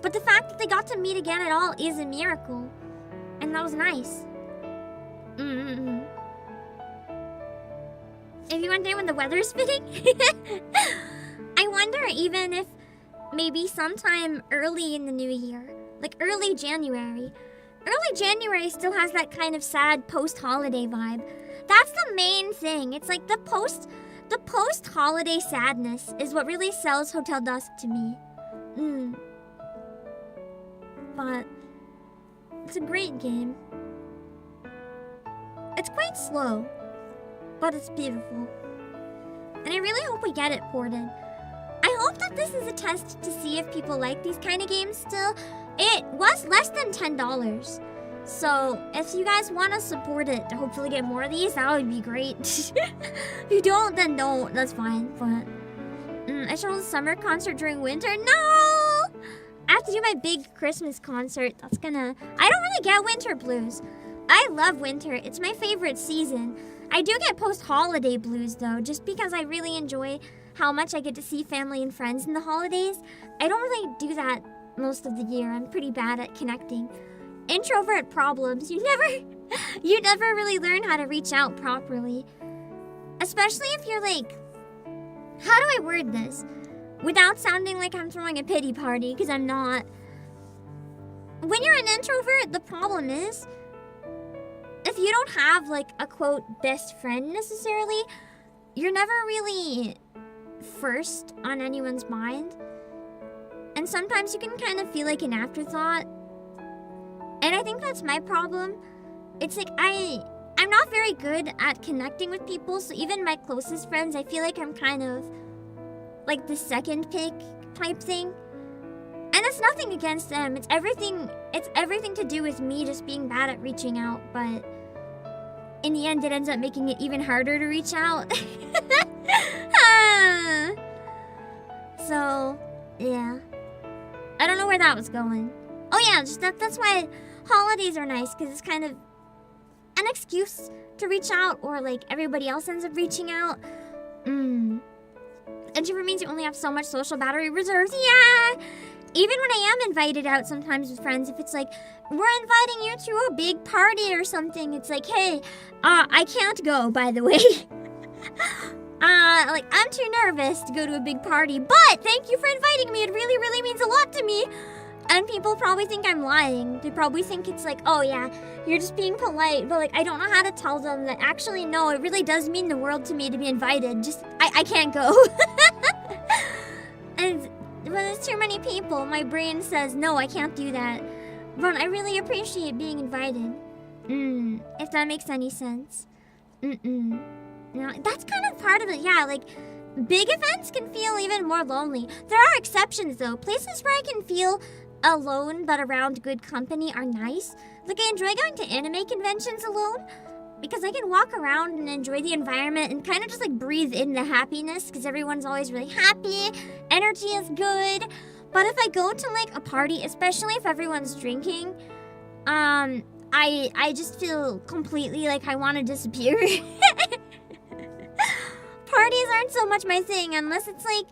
But the fact that they got to meet again at all is a miracle. And that was nice. If you went there when the weather's fitting? I wonder even if maybe sometime early in the new year, like early January. Early January still has that kind of sad post-holiday vibe. That's the main thing. It's like the post-holiday sadness is what really sells Hotel Dusk to me. But it's a great game. It's quite slow, but it's beautiful. And I really hope we get it ported. I hope that this is a test to see if people like these kind of games still. It was less than $10. So if you guys want to support it to hopefully get more of these, that would be great. If you don't, then don't. That's fine. But I should hold a summer concert during winter. No! I have to do my big Christmas concert. I don't really get winter blues. I love winter. It's my favorite season. I do get post-holiday blues, though, just because I really enjoy how much I get to see family and friends in the holidays. I don't really do that most of the year. I'm pretty bad at connecting. Introvert problems. You never really learn how to reach out properly. Especially if you're like, how do I word this without sounding like I'm throwing a pity party, because I'm not. When you're an introvert, the problem is, if you don't have like a quote best friend necessarily, you're never really first on anyone's mind. And sometimes you can kind of feel like an afterthought. And I think that's my problem. It's like I'm not very good at connecting with people, so even my closest friends, I feel like I'm kind of like the second pick type thing. And it's nothing against them. It's everything to do with me just being bad at reaching out, but in the end it ends up making it even harder to reach out. So, yeah. I don't know where that was going. Oh yeah, just that's why holidays are nice, because it's kind of an excuse to reach out, or like everybody else ends up reaching out. Introvert means you only have so much social battery reserves. Yeah! Even when I am invited out sometimes with friends, if it's like, we're inviting you to a big party or something, it's like, hey, I can't go, by the way. Like, I'm too nervous to go to a big party, but thank you for inviting me. It really, really means a lot to me. And people probably think I'm lying. They probably think it's like, oh yeah, you're just being polite. But like, I don't know how to tell them that actually, no, it really does mean the world to me to be invited. Just, I can't go. And when there's too many people, my brain says, no, I can't do that. But I really appreciate being invited. If that makes any sense. No, that's kind of part of it, yeah, like, big events can feel even more lonely. There are exceptions, though. Places where I can feel alone but around good company are nice. Like, I enjoy going to anime conventions alone, because I can walk around and enjoy the environment and kind of just, like, breathe in the happiness, because everyone's always really happy, energy is good. But if I go to, like, a party, especially if everyone's drinking, I just feel completely like I want to disappear. Parties aren't so much my thing unless it's like,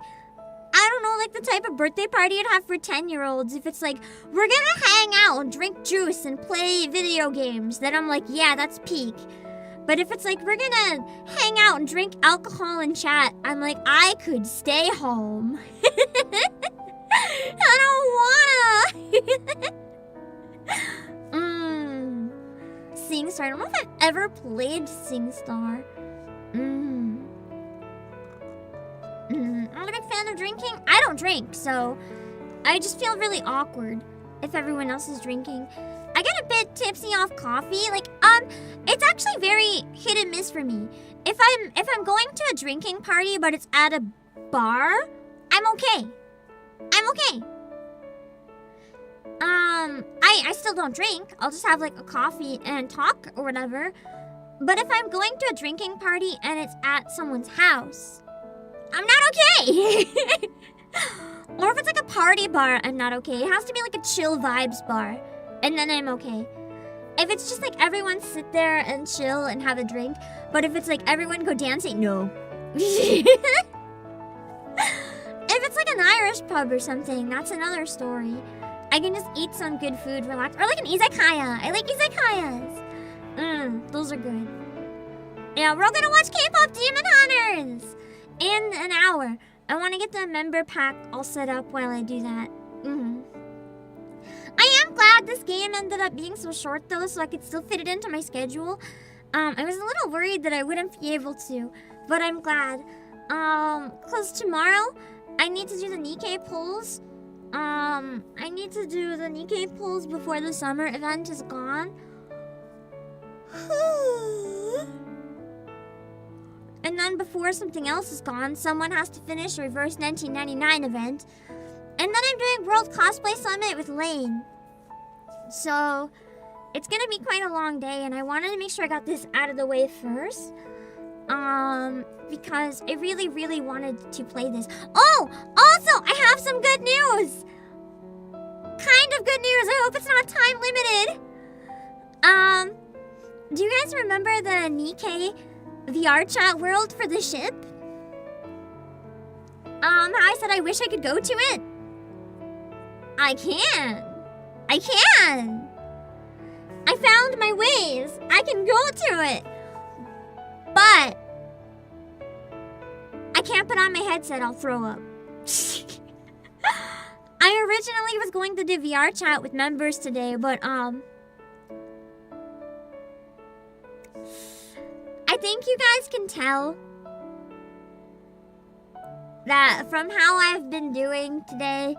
I don't know, like the type of birthday party you'd have for 10-year-olds. If it's like, we're gonna hang out and drink juice and play video games, then I'm like, yeah, that's peak. But if it's like, we're gonna hang out and drink alcohol and chat, I'm like, I could stay home. I don't wanna. SingStar. I don't know if I've ever played SingStar. I'm not a big fan of drinking. I don't drink, so I just feel really awkward if everyone else is drinking. I get a bit tipsy off coffee. Like, it's actually very hit and miss for me. If I'm going to a drinking party, but it's at a bar, I'm okay. I'm okay. I still don't drink. I'll just have like a coffee and talk or whatever. But if I'm going to a drinking party and it's at someone's house, I'm not okay. Or if it's like a party bar, I'm not okay. It has to be like a chill vibes bar, and then I'm okay. If it's just like everyone sit there and chill and have a drink, but if it's like everyone go dancing, no. If it's like an Irish pub or something, that's another story. I can just eat some good food, relax, or like an izakaya. I like izakayas. Those are good. Yeah, we're all gonna watch K-pop Demon Hunters in an hour. I want to get the member pack all set up while I do that. I am glad this game ended up being so short though, so I could still fit it into my schedule. I was a little worried that I wouldn't be able to, but I'm glad. Cause tomorrow I need to do the Nikkei polls. I need to do the Nikkei polls before the summer event is gone. And then before something else is gone, someone has to finish a Reverse 1999 event. And then I'm doing World Cosplay Summit with Lane. So, it's gonna be quite a long day, and I wanted to make sure I got this out of the way first. Because I really, really wanted to play this. Oh! Also, I have some good news! Kind of good news. I hope it's not time limited. Do you guys remember the Nikkei VR chat world for the ship? How I said I wish I could go to it? I can. I found my ways. I can go to it. But I can't put on my headset. I'll throw up. I originally was going to do VR chat with members today, but I think you guys can tell that from how I've been doing today,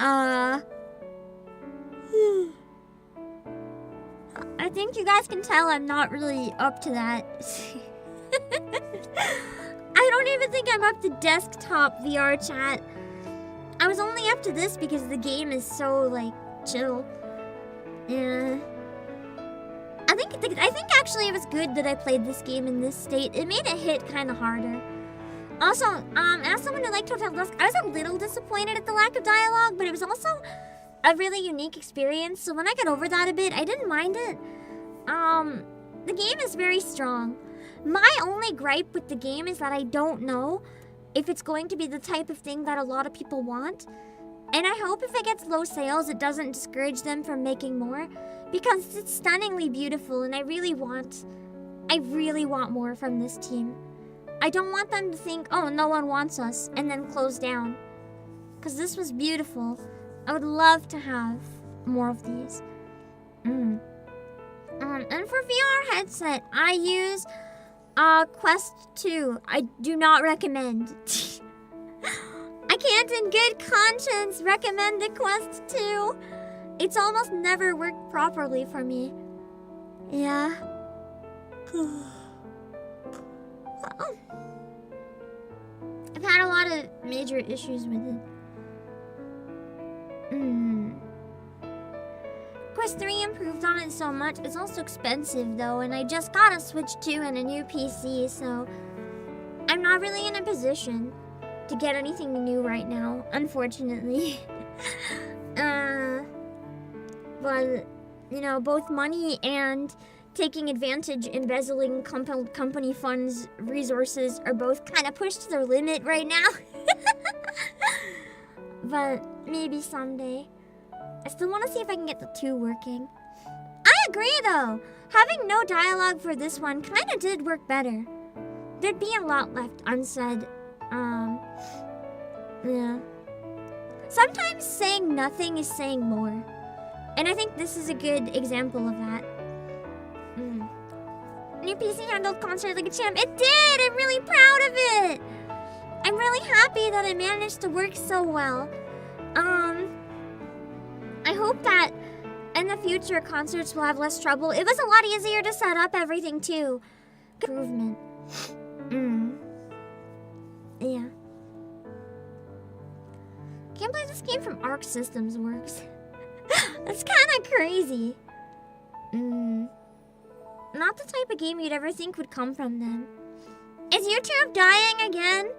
I think you guys can tell I'm not really up to that. I don't even think I'm up to desktop VR chat. I was only up to this because the game is so, like, chill. Yeah. I think actually it was good that I played this game in this state. It made it hit kind of harder. Also, as someone who liked Hotel Dusk, I was a little disappointed at the lack of dialogue, but it was also a really unique experience. So when I got over that a bit, I didn't mind it. The game is very strong. My only gripe with the game is that I don't know if it's going to be the type of thing that a lot of people want. And I hope if it gets low sales, it doesn't discourage them from making more, because it's stunningly beautiful and I really want more from this team. I don't want them to think, oh, no one wants us, and then close down. Because this was beautiful. I would love to have more of these. And for VR headset, I use Quest 2. I do not recommend. I can't in good conscience recommend the Quest 2. It's almost never worked properly for me. Yeah. I've had a lot of major issues with it. Quest 3 improved on it so much. It's also expensive though, and I just got a Switch 2 and a new PC, so I'm not really in a position to get anything new right now, unfortunately. But, you know, both money and taking advantage, embezzling company funds, resources are both kind of pushed to their limit right now. But maybe someday. I still want to see if I can get the 2 working. I agree though. Having no dialogue for this one kind of did work better. There'd be a lot left unsaid. Yeah. Sometimes saying nothing is saying more. And I think this is a good example of that. New PC handled concert like a champ. It did! I'm really proud of it! I'm really happy that it managed to work so well. I hope that in the future concerts will have less trouble. It was a lot easier to set up everything too. Improvement. Yeah. Can't believe this game from Arc Systems works. That's kind of crazy. Not the type of game you'd ever think would come from them. Is YouTube dying again?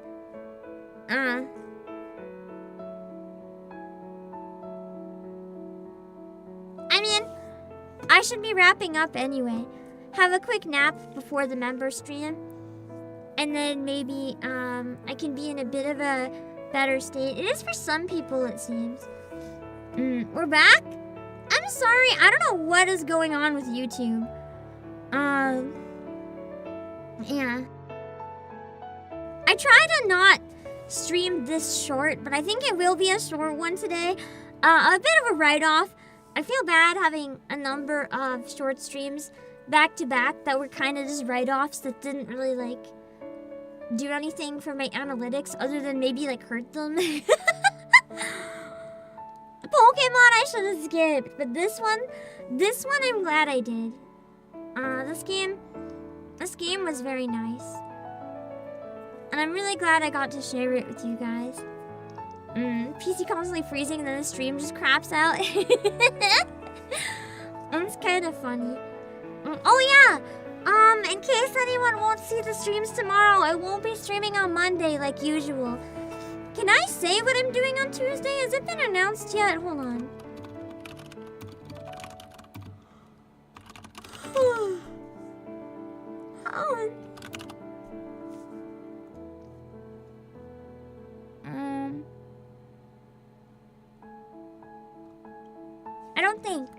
I mean, I should be wrapping up anyway. Have a quick nap before the member stream. And then maybe I can be in a bit of a better state. It is for some people, it seems. We're back? I'm sorry, I don't know what is going on with YouTube. Yeah. I try to not stream this short, but I think it will be a short one today. A bit of a write-off. I feel bad having a number of short streams back to back that were kind of just write-offs that didn't really, like, do anything for my analytics other than maybe, like, hurt them. Pokemon I should have skipped, but this one I'm glad I did. This game was very nice. And I'm really glad I got to share it with you guys. PC constantly freezing and then the stream just craps out. It's kind of funny. Oh yeah! In case anyone won't see the streams tomorrow, I won't be streaming on Monday like usual. Can I say what I'm doing on Tuesday? Has it been announced yet? Hold on. I don't think.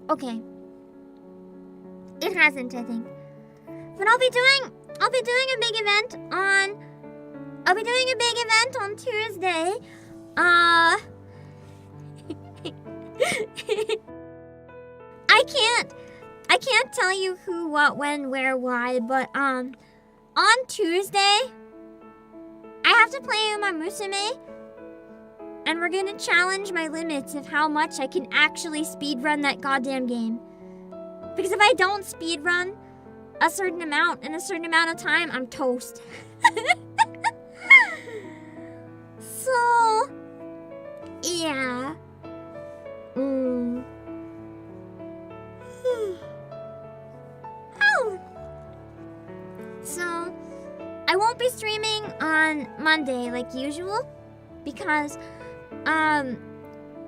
Okay. It hasn't, I think. But I'll be doing a big event on Tuesday. I can't tell you who, what, when, where, why, but on Tuesday I have to play Uma Musume, and we're gonna challenge my limits of how much I can actually speedrun that goddamn game. Because if I don't speedrun a certain amount in a certain amount of time, I'm toast. So, yeah. Oh. So, I won't be streaming on Monday like usual because,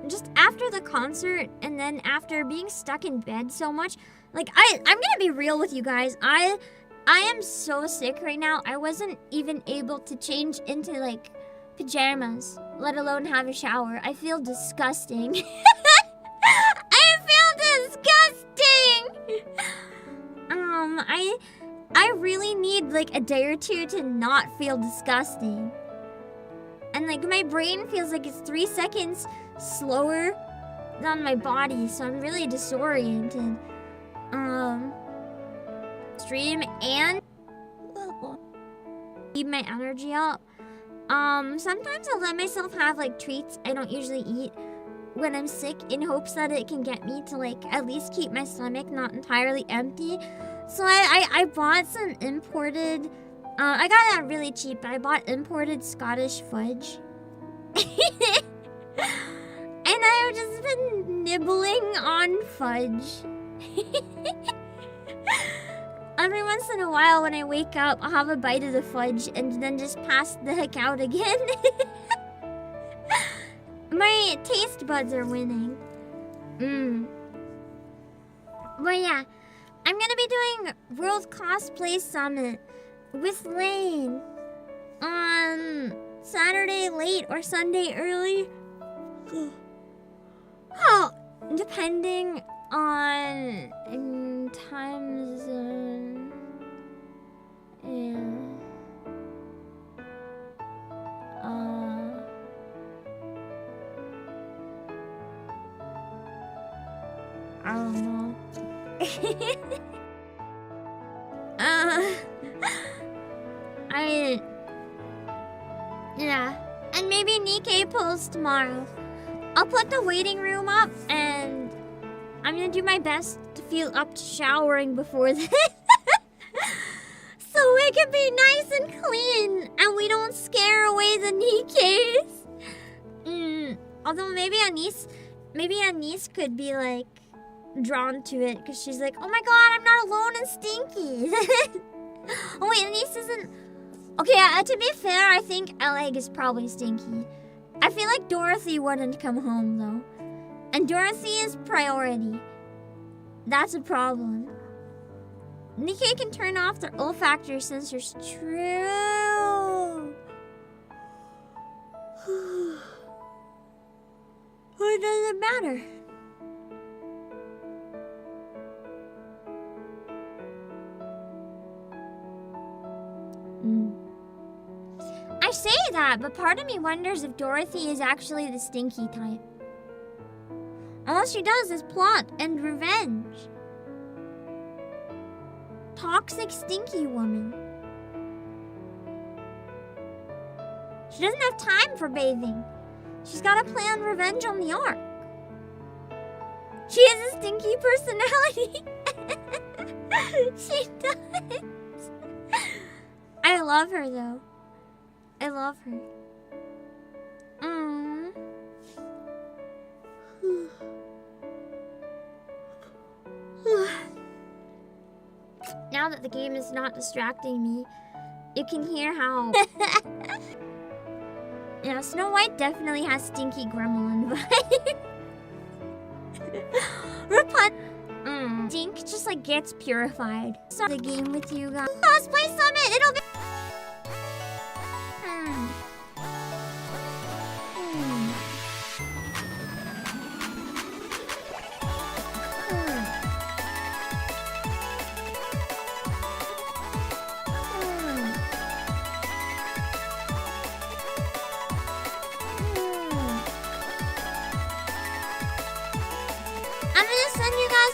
just after the concert and then after being stuck in bed so much, like I'm gonna be real with you guys. I am so sick right now. I wasn't even able to change into like pajamas, let alone have a shower. I feel disgusting. I feel disgusting. I really need like a day or two to not feel disgusting. And like my brain feels like it's 3 seconds slower than my body, so I'm really disoriented. Stream and keep my energy up. Sometimes I'll let myself have like treats I don't usually eat when I'm sick in hopes that it can get me to like at least keep my stomach not entirely empty. So I bought some imported, I got that really cheap. I bought imported Scottish fudge. And I've just been nibbling on fudge. Every once in a while when I wake up, I'll have a bite of the fudge and then just pass the heck out again. My taste buds are winning. But yeah, I'm gonna be doing World Cosplay Summit with Lane on Saturday late or Sunday early. Oh, depending on time zone. Yeah. I don't know. Yeah. And maybe Nikkei pulls tomorrow. I'll put the waiting room up and I'm gonna do my best to feel up to showering before then. So it can be nice and clean and we don't scare away the Nikkeis. Although maybe Anise could be like drawn to it because she's like, oh my god, I'm not alone and stinky. Oh wait, Anise isn't... Okay, to be fair, I think Eleg is probably stinky. I feel like Dorothy wouldn't come home though. And Dorothy is priority. That's a problem. Nikkei can turn off their olfactory sensors. True. Why does it matter? I say that, but part of me wonders if Dorothy is actually the stinky type. All she does is plot and revenge. Toxic stinky woman. She doesn't have time for bathing. She's gotta plan revenge on the ark. She has a stinky personality. She does. I love her though. I love her. Now that the game is not distracting me, you can hear how... Yeah, Snow White definitely has stinky gremlin vibe. Dink just like gets purified. So the game with you guys. Cosplay Summit, it'll be...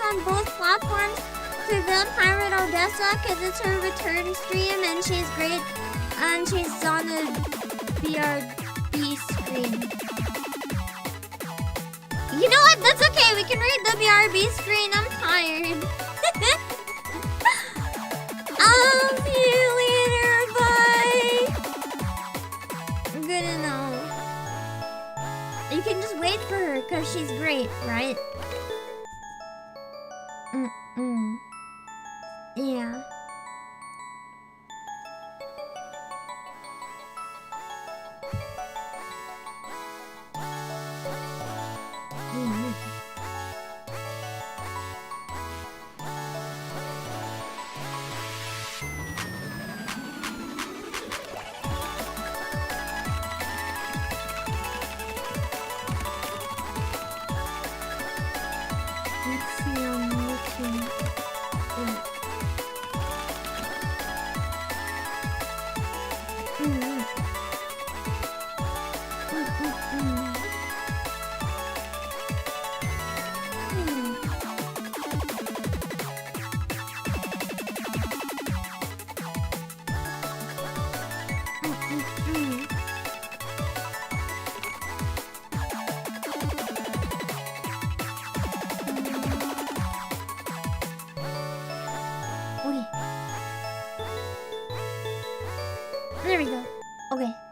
On both platforms through Vampire Odessa because it's her return stream and she's great and she's on the BRB screen. You know what? That's okay. We can read the BRB screen. I'm tired. I'll see you later. Bye. Good enough. so she's great, right? Yeah. Let's see on YouTube. Okay. There we go. Okay.